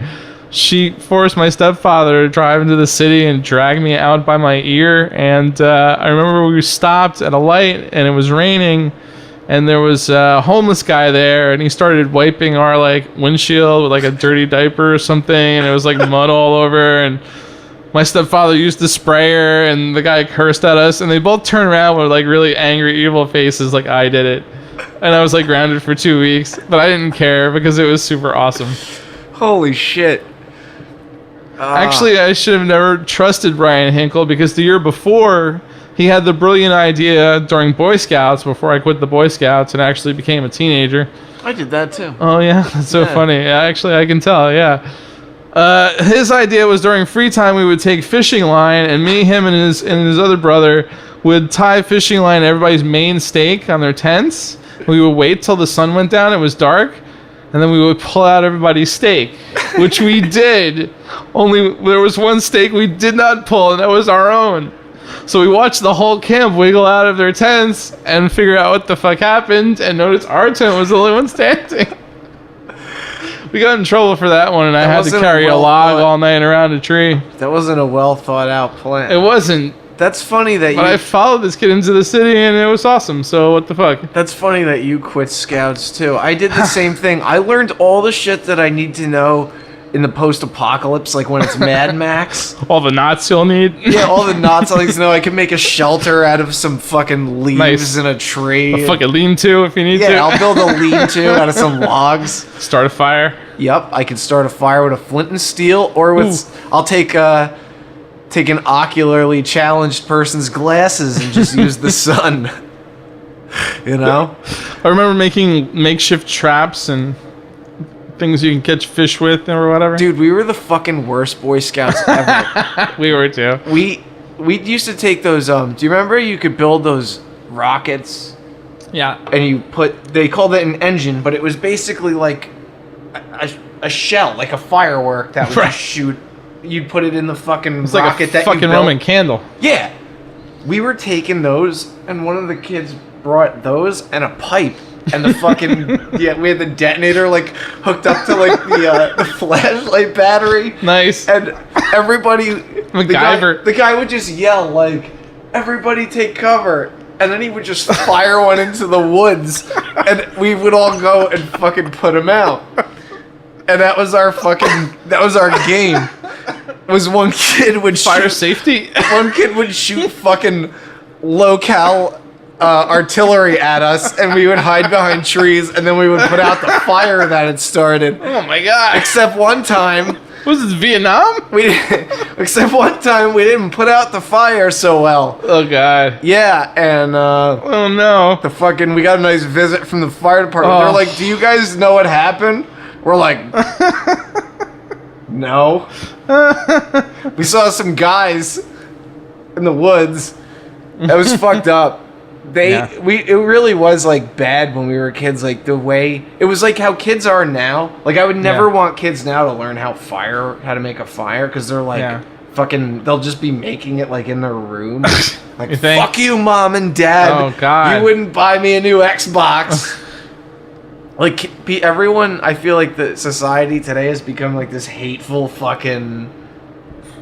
she forced my stepfather to drive into the city and drag me out by my ear. And I remember we stopped at a light and it was raining, and there was a homeless guy there, and he started wiping our like windshield with like a dirty diaper or something, and it was like mud all over. And my stepfather used the sprayer, and the guy cursed at us, and they both turned around with like really angry, evil faces, like I did it. And I was like grounded for 2 weeks, but I didn't care because it was super awesome. Holy shit. Actually, I should have never trusted Brian Hinkle, because the year before, he had the brilliant idea during Boy Scouts, before I quit the Boy Scouts and actually became a teenager. I did that too. Oh, yeah? That's so Yeah. funny. Yeah, actually, I can tell, yeah. His idea was during free time, we would take fishing line, and me, him, and his other brother would tie fishing line to everybody's main stake on their tents. We would wait till the sun went down, it was dark, and then we would pull out everybody's stake, which we did. Only there was one stake we did not pull, and that was our own. So we watched the whole camp wiggle out of their tents and figure out what the fuck happened, and notice our tent was the only one standing. We got in trouble for that one, and I had to wasn't carry a well log thought. all night around a tree. That wasn't a well thought out plan. It wasn't, That's funny that but I followed this kid into the city, and it was awesome, so what the fuck? That's funny that you quit Scouts too. I did the same thing. I learned all the shit that I need to know in the post-apocalypse, like when it's Mad Max. All the knots you'll need? Yeah, all the knots I need to know. I can make a shelter out of some fucking leaves Nice. in a tree. A fucking lean-to if you need to. Yeah, I'll build a lean-to out of some logs. Start a fire. Yep, I can start a fire with a flint and steel, or with I'll take take an ocularly challenged person's glasses and just use the sun. You know? I remember making makeshift traps and things you can catch fish with or whatever. Dude, we were the fucking worst Boy Scouts ever. We were too. We used to take those, do you remember you could build those rockets? Yeah. And they called it an engine, but it was basically like a shell, like a firework that would just shoot. You'd put it in the fucking it's rocket like a that fucking you built. Roman candle. Yeah. We were taking those, and one of the kids brought those and a pipe. And the fucking, we had the detonator, like, hooked up to, like, the flashlight battery. Nice. And everybody, the guy would just yell, like, everybody take cover. And then he would just fire one into the woods. And we would all go and fucking put him out. And that was our game. Was one kid would Fire safety? One kid would shoot fucking low-cal artillery at us, and we would hide behind trees, and then we would put out the fire that had started. Oh my god. Except one time... Was this Vietnam? Except one time we didn't put out the fire so well. Oh god. Yeah, and oh no. we got a nice visit from the fire department. They're like, do you guys know what happened? We're like... No. We saw some guys in the woods. That was fucked up. It really was like bad when we were kids. Like the way it was, like how kids are now. Like I would never want kids now to learn how to make a fire, because they're like fucking. They'll just be making it like in their room. Like fuck you, mom and dad. Oh god. You wouldn't buy me a new Xbox. Like everyone, I feel like the society today has become like this hateful fucking.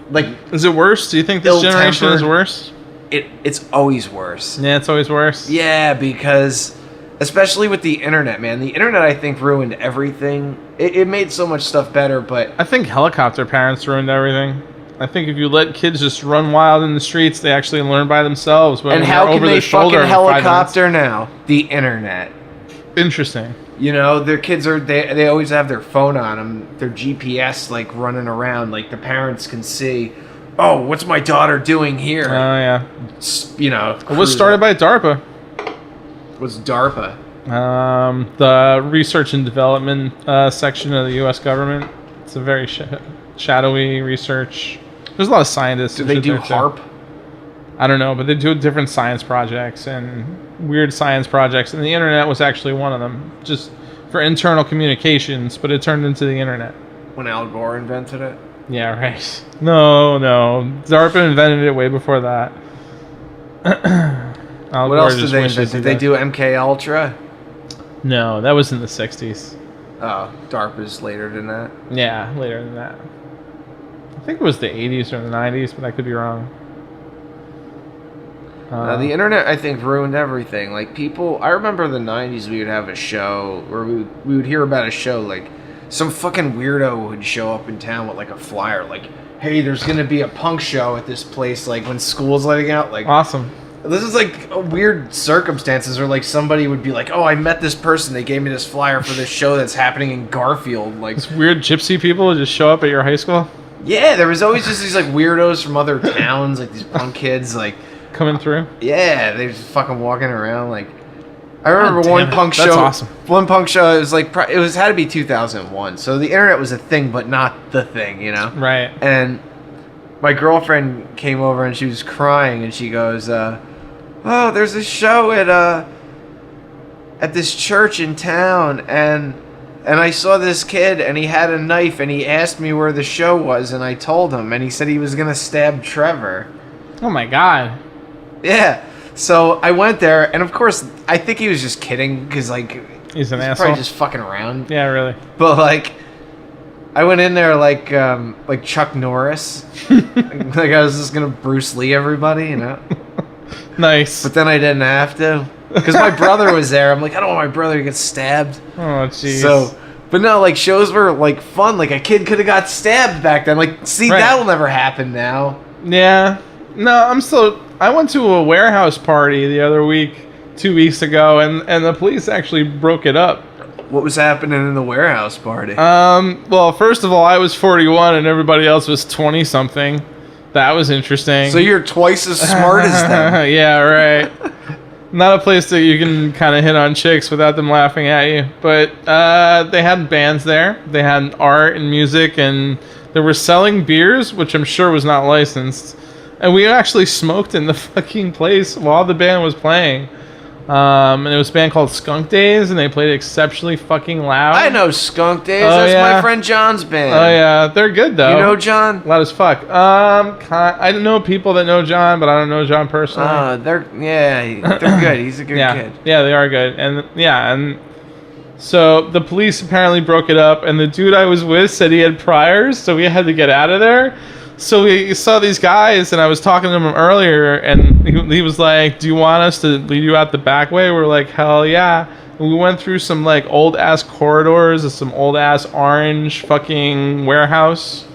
Like, is it worse? Do you think this generation is worse? It's always worse. Yeah, it's always worse. Yeah, because especially with the internet, man. The internet, I think, ruined everything. It made so much stuff better, but I think helicopter parents ruined everything. I think if you let kids just run wild in the streets, they actually learn by themselves. But and how can they fucking helicopter now? The internet. Interesting. You know, their kids they always have their phone on them, their GPS like running around, like the parents can see, oh, what's my daughter doing here? Oh yeah. You know, it was started by DARPA. What's DARPA? The research and development section of the U.S. government. It's a very shadowy research. There's a lot of scientists. Do they do HARP? I don't know, but they do different science projects and weird science projects, and the internet was actually one of them, just for internal communications, but it turned into the internet. When Al Gore invented it? Yeah, right. No. DARPA invented it way before that. What else did they invent? Did they do MK Ultra? No, that was in the 60s. Oh, DARPA's later than that? Yeah, later than that. I think it was the 80s or the 90s, but I could be wrong. The internet, I think, ruined everything. Like, people... I remember the 90s, we would have a show, or we would hear about a show, like, some fucking weirdo would show up in town with, like, a flyer, like, hey, there's gonna be a punk show at this place, like, when school's letting out, like... Awesome. This is, like, weird circumstances, or, like, somebody would be like, oh, I met this person, they gave me this flyer for this show that's happening in Garfield, like... These weird gypsy people just show up at your high school? Yeah, there was always just these, like, weirdos from other towns, like, these punk kids, like... Coming through? Yeah, they just fucking walking around like. I remember one punk show. That's awesome. One punk show. It was like had to be 2001. So the internet was a thing, but not the thing, you know. Right. And my girlfriend came over and she was crying and she goes, "Oh, there's a show at this church in town and I saw this kid and he had a knife and he asked me where the show was and I told him and he said he was gonna stab Trevor." Oh my god. Yeah, so I went there, and of course, I think he was just kidding, because, like... He's an asshole? Probably just fucking around. Yeah, really. But, like, I went in there like Chuck Norris. Like, I was just gonna Bruce Lee everybody, you know? Nice. But then I didn't have to, because my brother was there. I'm like, I don't want my brother to get stabbed. Oh, jeez. So... But no, like, shows were, like, fun. Like, a kid could have got stabbed back then. Like, see, that'll never happen now. Yeah. No, I went to a warehouse party the other week, 2 weeks ago, and the police actually broke it up. What was happening in the warehouse party? Well, first of all, I was 41 and everybody else was 20-something. That was interesting. So you're twice as smart as them. Yeah, right. Not a place that you can kind of hit on chicks without them laughing at you. But they had bands there. They had art and music, and they were selling beers, which I'm sure was not licensed. And we actually smoked in the fucking place while the band was playing. And it was a band called Skunk Days, and they played exceptionally fucking loud. I know Skunk Days. Oh, That's yeah. my friend John's band. Oh yeah, they're good though. You know John? Loud as fuck. I know people that know John, but I don't know John personally. They're good. He's a good kid. Yeah, they are good. And so the police apparently broke it up, and the dude I was with said he had priors, so we had to get out of there. So we saw these guys, and I was talking to him earlier, and he was like, "Do you want us to lead you out the back way?" We're like, "Hell yeah!" And we went through some like old ass corridors of some old ass orange fucking warehouse,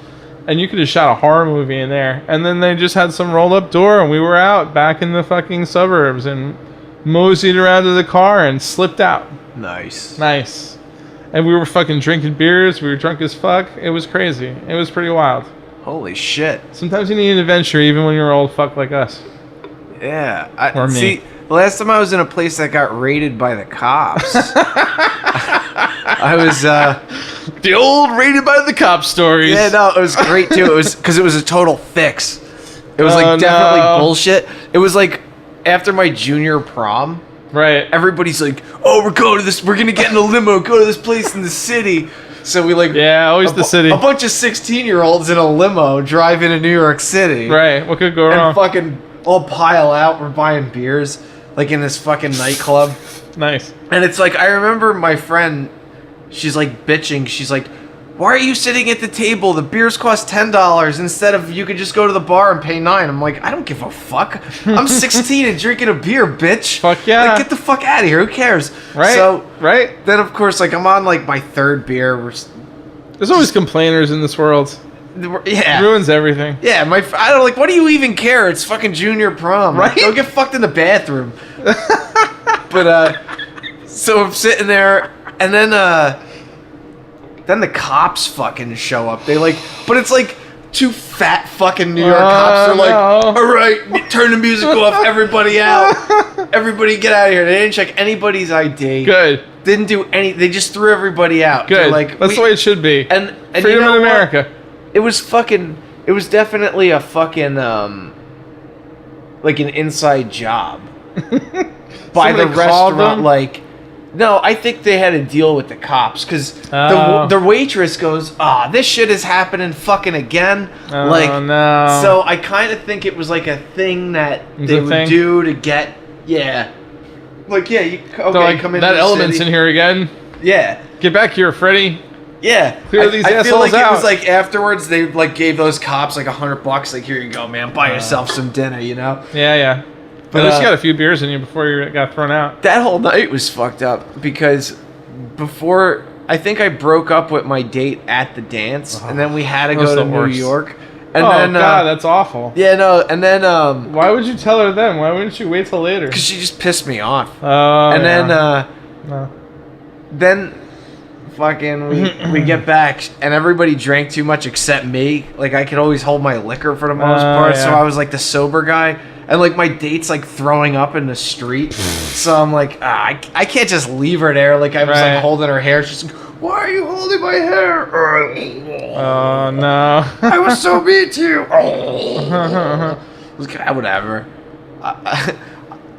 and you could have shot a horror movie in there. And then they just had some roll up door, and we were out back in the fucking suburbs, and moseyed around to the car and slipped out. Nice. And we were fucking drinking beers. We were drunk as fuck. It was crazy. It was pretty wild. Holy shit. Sometimes you need an adventure, even when you're an old fuck like us. Yeah. Or me. See, the last time I was in a place that got raided by the cops, I was, The old raided by the cops stories. yeah, no, it was great too. It was, because it was a total fix. It was Oh, definitely no. bullshit. It was like, after my junior prom, Right. everybody's like, oh, we're going to get in a limo, go to this place in the city. So we like, Yeah, always the city. a bunch of 16-year-olds in a limo driving to New York City. Right. What could go And wrong? fucking all pile out. We're buying beers, like in this fucking nightclub. Nice. And it's like, I remember my friend, she's like bitching. She's like, why are you sitting at the table? The beers cost $10 instead of you could just go to the bar and pay $9. I'm like, I don't give a fuck. I'm 16 and drinking a beer, bitch. Fuck yeah. Like, get the fuck out of here. Who cares? Right. So, Right. then of course, like, I'm on like my third beer. There's always complainers in this world. Yeah. It ruins everything. Yeah, I don't like. What do you even care? It's fucking junior prom, Right? Go get fucked in the bathroom. But so I'm sitting there, and then the cops fucking show up. They like, but it's like two fat fucking New York cops. They're like, no. all right, turn the music off, everybody out, everybody get out of here. They didn't check anybody's ID. Good. Didn't do any. They just threw everybody out. They're Good. like, That's the way it should be. And Freedom you know in what? America. It was definitely a fucking, like an inside job. By the Somebody called restaurant, them? like, no, I think they had a deal with the cops, because Oh. the waitress goes, this shit is happening fucking again. Oh, like, no. So I kind of think it was like a thing that It's they a would thing? do to get, yeah. Like, yeah, They're like, come in that the element's city. in here again. Yeah. Get back here, Freddy. Yeah, Clear these I feel assholes like it out. was like afterwards they like gave those cops like $100. Like, here you go, man, buy yourself some dinner, you know. Yeah. But, At least you got a few beers in you before you got thrown out. That whole night was fucked up because before I think I broke up with my date at the dance, and then we had to That's go to the New worst. York. And Oh then, God, that's awful. yeah, no, and then Why would you tell her then? Why wouldn't you wait till later? because she just pissed me off. Oh. And yeah. then then fucking we get back and everybody drank too much except me. Like, I could always hold my liquor for the most part, so yeah. I was like the sober guy. And like my date's like throwing up in the street, so I'm like, I can't just leave her there. Like, I was Right. like holding her hair. She's like, why are you holding my hair? Oh no. I was so mean to you. I was like, whatever.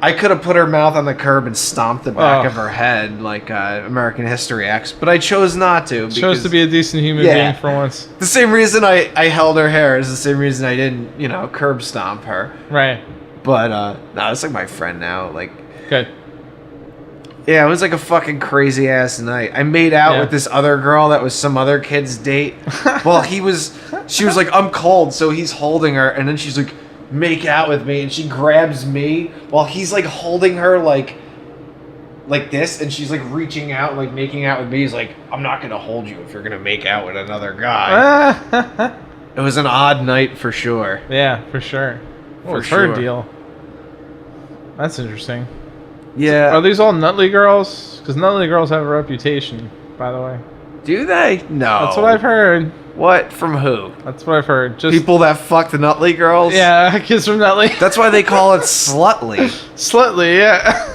I could have put her mouth on the curb and stomped the back Oh. of her head like American History X, but I chose not to. Chose to be a decent human Yeah. being for once. The same reason I held her hair is the same reason I didn't, curb stomp her. Right. But, no, it's like my friend now. Like, Good. yeah, it was like a fucking crazy ass night. I made out Yeah. with this other girl that was some other kid's date. Well, she was like, I'm cold, so he's holding her, and then she's like, make out with me, and she grabs me while he's like holding her like this, and she's like reaching out, like making out with me. He's like, I'm not gonna hold you if you're gonna make out with another guy. It was an odd night for sure. Yeah, for sure. What For was her sure. deal? That's interesting. Yeah. Are these all Nutley girls? Because Nutley girls have a reputation, by the way. Do they? No. That's what I've heard. What? From who? That's what I've heard. Just People that fuck the Nutley girls? Yeah, kids from Nutley. That's why they call it slutly. Slutly, yeah.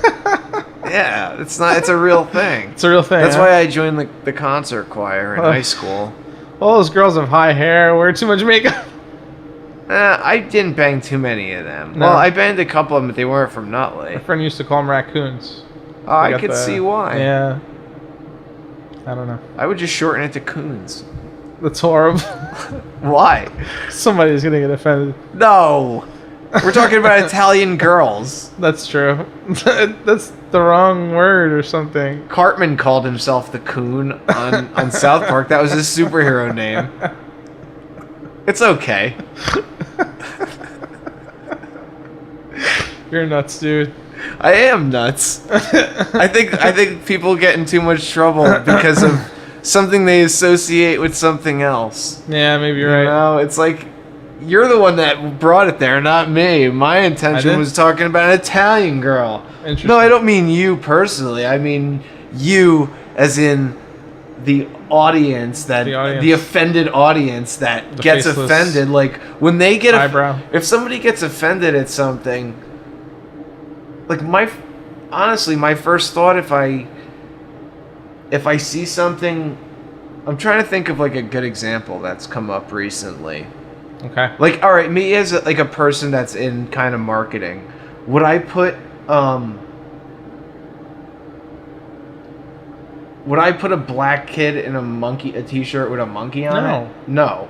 Yeah, it's not. It's a real thing. It's a real thing. That's huh? why I joined the concert choir in high school. All those girls have high hair, wear too much makeup. I didn't bang too many of them. No. Well, I banged a couple of them, but they weren't from Nutley. My friend used to call them raccoons. Oh, I could see why. Yeah. I don't know. I would just shorten it to coons. That's horrible. Why? Somebody's gonna get offended. No. We're talking about Italian girls. That's true. That's the wrong word or something. Cartman called himself the Coon on South Park. That was his superhero name. It's okay. You're nuts, dude. I am nuts. I think people get in too much trouble because of something they associate with something else. Yeah, maybe you're You right. know, it's like you're the one that brought it there, not me. My intention was talking about an Italian girl. Interesting. No, I don't mean you personally. I mean you as in the audience that the offended audience that gets offended. Like when they get if somebody gets offended at something, like honestly, my first thought if I see something, I'm trying to think of like a good example that's come up recently. Okay. Like, all right, me as a person that's in kind of marketing, would I put a black kid in a t-shirt with a monkey on it? No.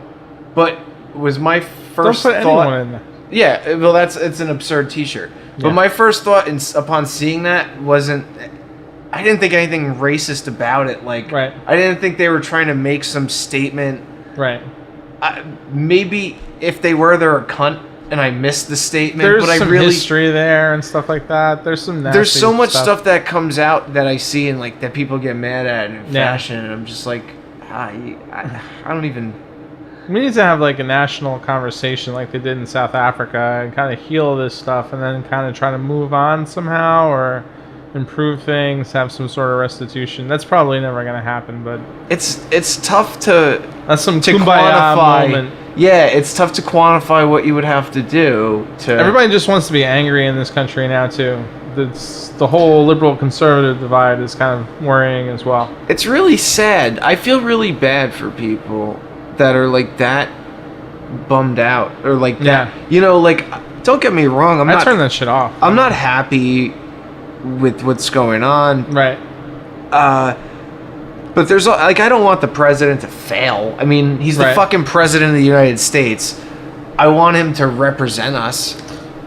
But was my first Don't put thought anyone in there. Yeah, well it's an absurd t-shirt. But my first thought upon seeing that wasn't, I didn't think anything racist about it. Like, right. I didn't think they were trying to make some statement. Right. Maybe if they were, they're a cunt, and I missed the statement. There's but some I really, history there and stuff like that. There's some nasty there's so much stuff that comes out that I see and like that people get mad at in fashion, and I'm just like, I don't even. We need to have like a national conversation like they did in South Africa and kind of heal this stuff and then kind of try to move on somehow or improve things, have some sort of restitution. That's probably never going to happen, but it's tough to quantify moment. Yeah, it's tough to quantify what you would have to do to. Everybody just wants to be angry in this country now too. The whole liberal conservative divide is kind of worrying as well. It's really sad. I feel really bad for people that are like that bummed out or like that. You know, like, don't get me wrong, I turn that shit off. I'm not happy with what's going on. Right. But there's like, I don't want the president to fail. I mean, he's the fucking president of the United States. I want him to represent us.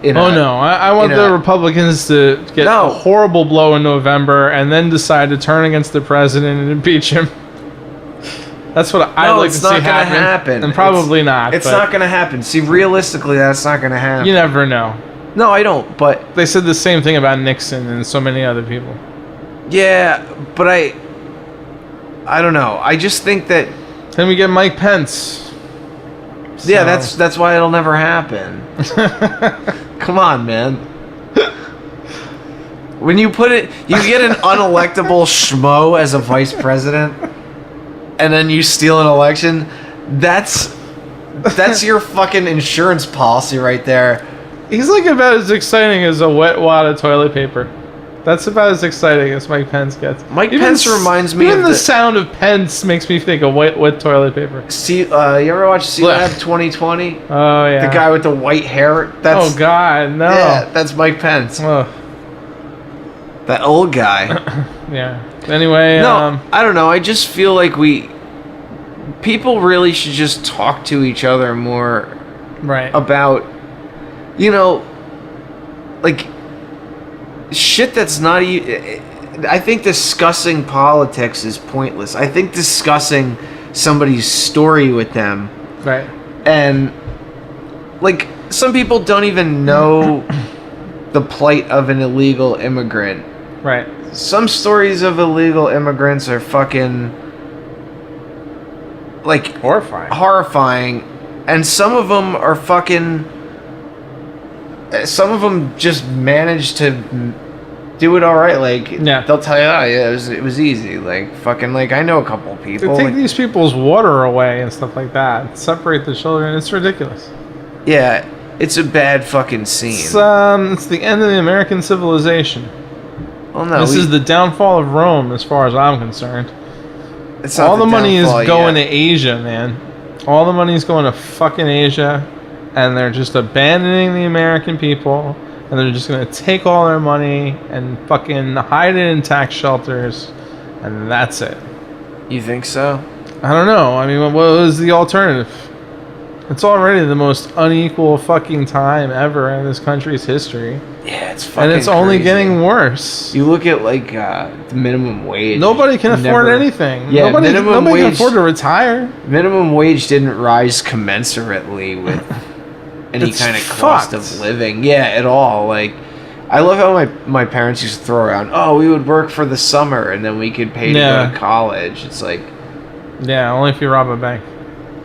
I want the Republicans to get a horrible blow in November and then decide to turn against the president and impeach him. That's what I'd like to see happen. And probably not. It's not going to happen. See, realistically, that's not going to happen. You never know. No, I don't, but... They said the same thing about Nixon and so many other people. Yeah, but I don't know. I just think that... Then we get Mike Pence. Yeah, that's why it'll never happen. Come on, man. When you put it... You get an unelectable schmo as a vice president... and then you steal an election, that's your fucking insurance policy right there. He's like about as exciting as a wet wad of toilet paper. That's about as exciting as Mike Pence gets. Pence reminds me of the sound of Pence makes me think of wet toilet paper. See, you ever watch C-Lab 2020? Oh yeah. The guy with the white hair. Oh God, no. Yeah, that's Mike Pence. Ugh. That old guy. Yeah. Anyway, no, I don't know. I just feel like people really should just talk to each other more. Right. About, like, shit that's not even... I think discussing politics is pointless. I think discussing somebody's story with them... Right. And, like, some people don't even know the plight of an illegal immigrant. Right. Some stories of illegal immigrants are fucking... like... Horrifying. And some of them are fucking... Some of them just manage to do it all right. Like, Yeah. they'll tell you, oh, yeah, it was easy. Like, fucking, like, I know a couple They people. take Like, these people's water away and stuff like that. Separate the children. It's ridiculous. yeah, it's a bad fucking scene. It's the end of the American civilization. Well, no, This is the downfall of Rome, as far as I'm concerned. it's not All the money is downfall going yet. to Asia, man. All the money is going to fucking Asia, and they're just abandoning the American people, and they're just going to take all their money and fucking hide it in tax shelters, and that's it. You think so? I don't know. I mean, what was the alternative? It's already the most unequal fucking time ever in this country's history. Yeah, it's fucking And it's only crazy. getting worse. You look at, like, the minimum wage. Nobody can afford Never- anything. Yeah, nobody minimum can wage- afford to retire. Minimum wage didn't rise commensurately with any It's kind of cost fucked. of living. Yeah, at all. Like, I love how my parents used to throw around, oh, we would work for the summer and then we could pay to Yeah. go to college. It's like, Yeah, only if you rob a bank.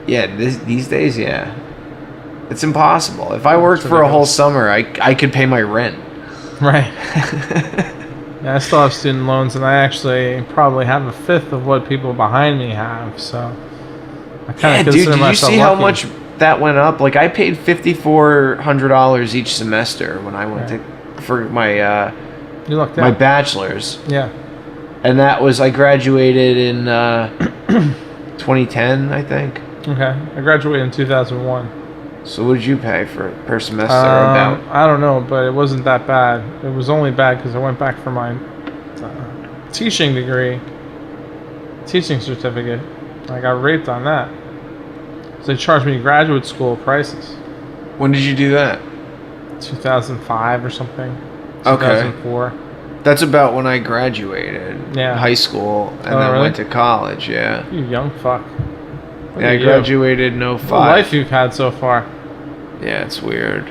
yeah, these days, yeah. It's impossible. If I worked It's for a whole ridiculous. summer, I could pay my rent. Right. Yeah, I still have student loans, and I actually probably have a fifth of what people behind me have. So I kind Yeah, of dude, consider did you myself see how lucky. much that went up? Like, I paid $5,400 each semester when I went Right. for my You lucked my out. bachelor's. Yeah. And that was, I graduated in 2010, I think. Okay. I graduated in 2001. So what did you pay per semester about? I don't know, but it wasn't that bad. It was only bad because I went back for my teaching degree, teaching certificate. I got raped on that. So they charged me graduate school prices. When did you do that? 2005 or something. Okay. 2004. That's about when I graduated Yeah. high school and Oh, then really? went to college, yeah. You young fuck. Look Yeah, I at you. graduated in What 05. life you've had so far. Yeah, it's weird.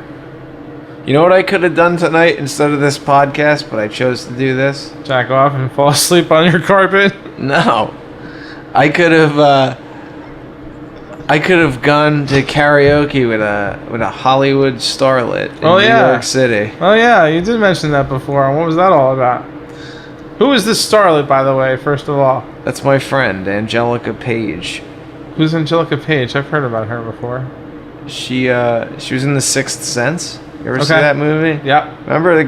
You know what I could have done tonight instead of this podcast, but I chose to do this? Jack off and fall asleep on your carpet. No. I could have gone to karaoke with a Hollywood starlet in Oh, New yeah. York City. Oh yeah, you did mention that before. What was that all about? Who is this starlet, by the way, first of all? That's my friend, Angelica Page. Who's Angelica Page? I've heard about her before. She was in The Sixth Sense. You ever see Okay. that movie? Yep. Remember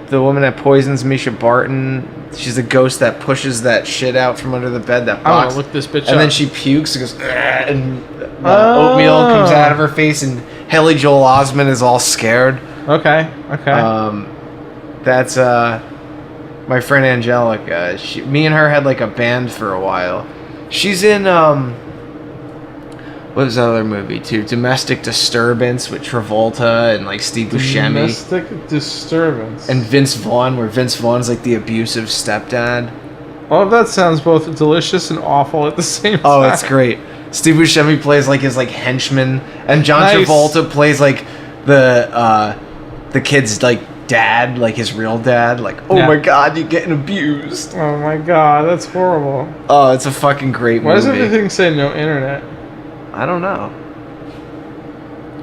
the woman that poisons Misha Barton? She's a ghost that pushes that shit out from under the bed, that I want box. to look this bitch up. And then she pukes and goes, "Ugh," and oatmeal comes out of her face, and Haley Joel Osment is all scared. Okay. Okay. That's my friend Angelica. Me and her had like a band for a while. She's in what was that other movie too? Domestic Disturbance with Travolta and like Steve Buscemi Domestic disturbance. and Vince Vaughn, where Vince Vaughn's like the abusive stepdad. all of that sounds both delicious and awful at the same time. Oh, it's great. Steve Buscemi plays like his like henchman, and John Nice. Travolta plays like the kid's like dad, like his real dad. Like, oh Yeah. my god, you're getting abused. Oh my god, that's horrible. Oh, it's a fucking great Why does movie. everything say no internet? I don't know.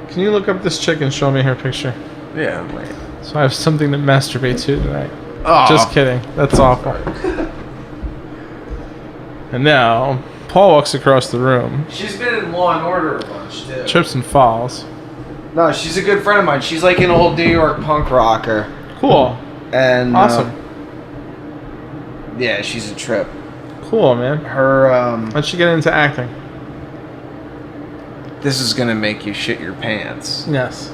Can you look up this chick and show me her picture? Yeah. Wait. So I have something to masturbate to tonight. Oh, Just kidding. That's awful. And now, Paul walks across the room, She's been in Law and Order a bunch too. trips and falls. No, she's a good friend of mine. She's like an old New York punk rocker, Cool. and Awesome. yeah, she's a trip. Cool, man. Her How'd she get into acting? this is gonna make you shit your pants. Yes.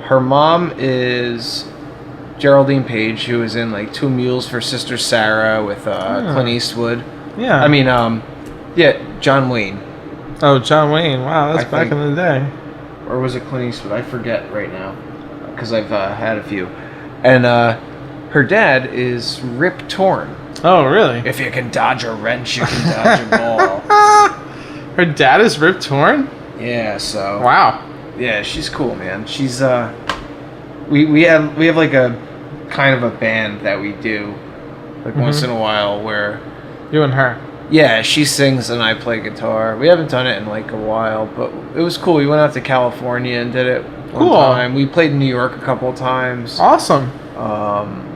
Her mom is Geraldine Page, who was in like Two Mules for Sister Sarah with Clint Eastwood. Yeah. I mean, yeah, John Wayne, Oh, John Wayne. Wow, that's I back think- in the day. or was it Clint Eastwood? I forget right now, because I've had a few. And her dad is Rip Torn. Oh, really? If you can dodge a wrench, you can dodge a ball. Her dad is Rip Torn? Yeah, so Wow. yeah, she's cool, man. She's we have like a kind of a band that we do like once in a while where You and her. yeah, she sings and I play guitar. We haven't done it in like a while, but it was cool. We went out to California and did it one Cool. time. We played in New York a couple of times. Awesome.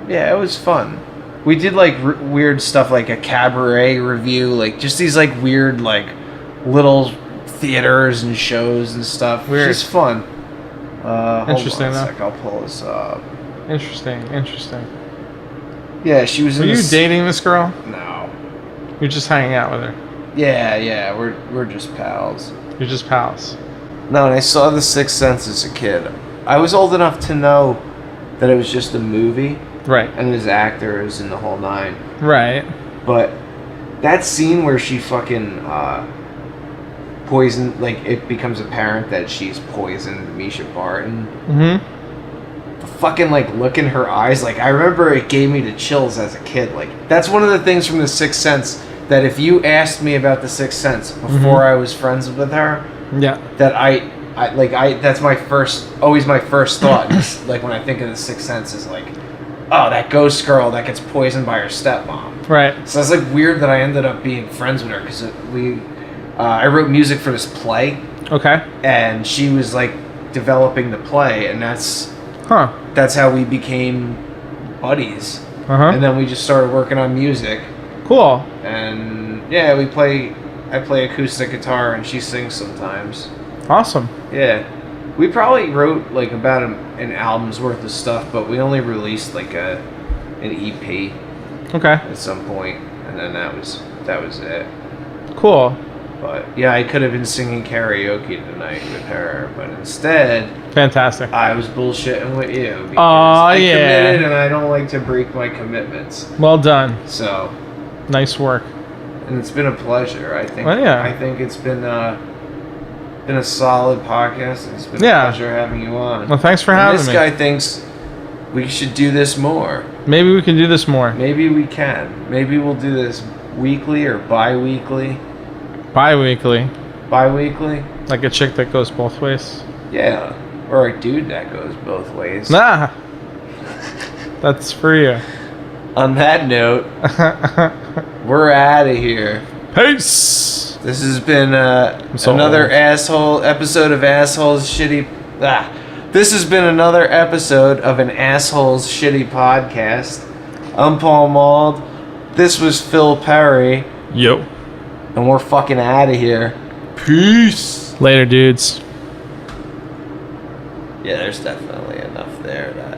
Yeah, it was fun. We did like weird stuff, like a cabaret review, like just these like weird like little theaters and shows and stuff. Weird. It's just fun. Interesting, Hold on a though. sec, I'll pull this up. Interesting. Yeah, she was. Were in you this... dating this girl? No. You're just hanging out with her. Yeah, we're just pals. You're just pals. No, and I saw The Sixth Sense as a kid. I was old enough to know that it was just a movie Right. and there's actors and the whole nine. Right. But that scene where she fucking poisoned, like it becomes apparent that she's poisoned Misha Barton. Mm-hmm. The fucking like look in her eyes, like I remember it gave me the chills as a kid. Like that's one of the things from The Sixth Sense that if you asked me about The Sixth Sense before I was friends with her, Yeah. that I that's always my first thought. Just, like when I think of The Sixth Sense is like, oh, that ghost girl that gets poisoned by her stepmom. Right. So it's like weird that I ended up being friends with her because I wrote music for this play Okay. and she was like developing the play and that's how we became buddies. Uh-huh. And then we just started working on music Cool. and yeah, I play acoustic guitar and she sings sometimes. Awesome. Yeah. We probably wrote like about an album's worth of stuff, but we only released like an EP Okay. at some point, and then that was it. Cool. But yeah, I could have been singing karaoke tonight with her, but instead Fantastic. I was bullshitting with you because Aw, I yeah. committed and I don't like to break my commitments. Well done. So, Nice work. and it's been a pleasure. I think. Well, yeah. I think it's been a solid podcast. And it's been Yeah. a pleasure having you on. Well, thanks for And having this me. guy thinks we should do this more. Maybe we can do this more. Maybe we can. Maybe we'll do this weekly or bi-weekly. Bi-weekly. Bi-weekly? Like a chick that goes both ways. Yeah. Or a dude that goes both ways. Nah. That's for you. On that note, we're out of here. Peace. This has been so another old. episode of Assholes Shitty... This has been another episode of an Assholes Shitty podcast. I'm Paul Mauled. This was Phil Perry. Yo. And we're fucking out of here. Peace. Later, dudes. Yeah, there's definitely enough there that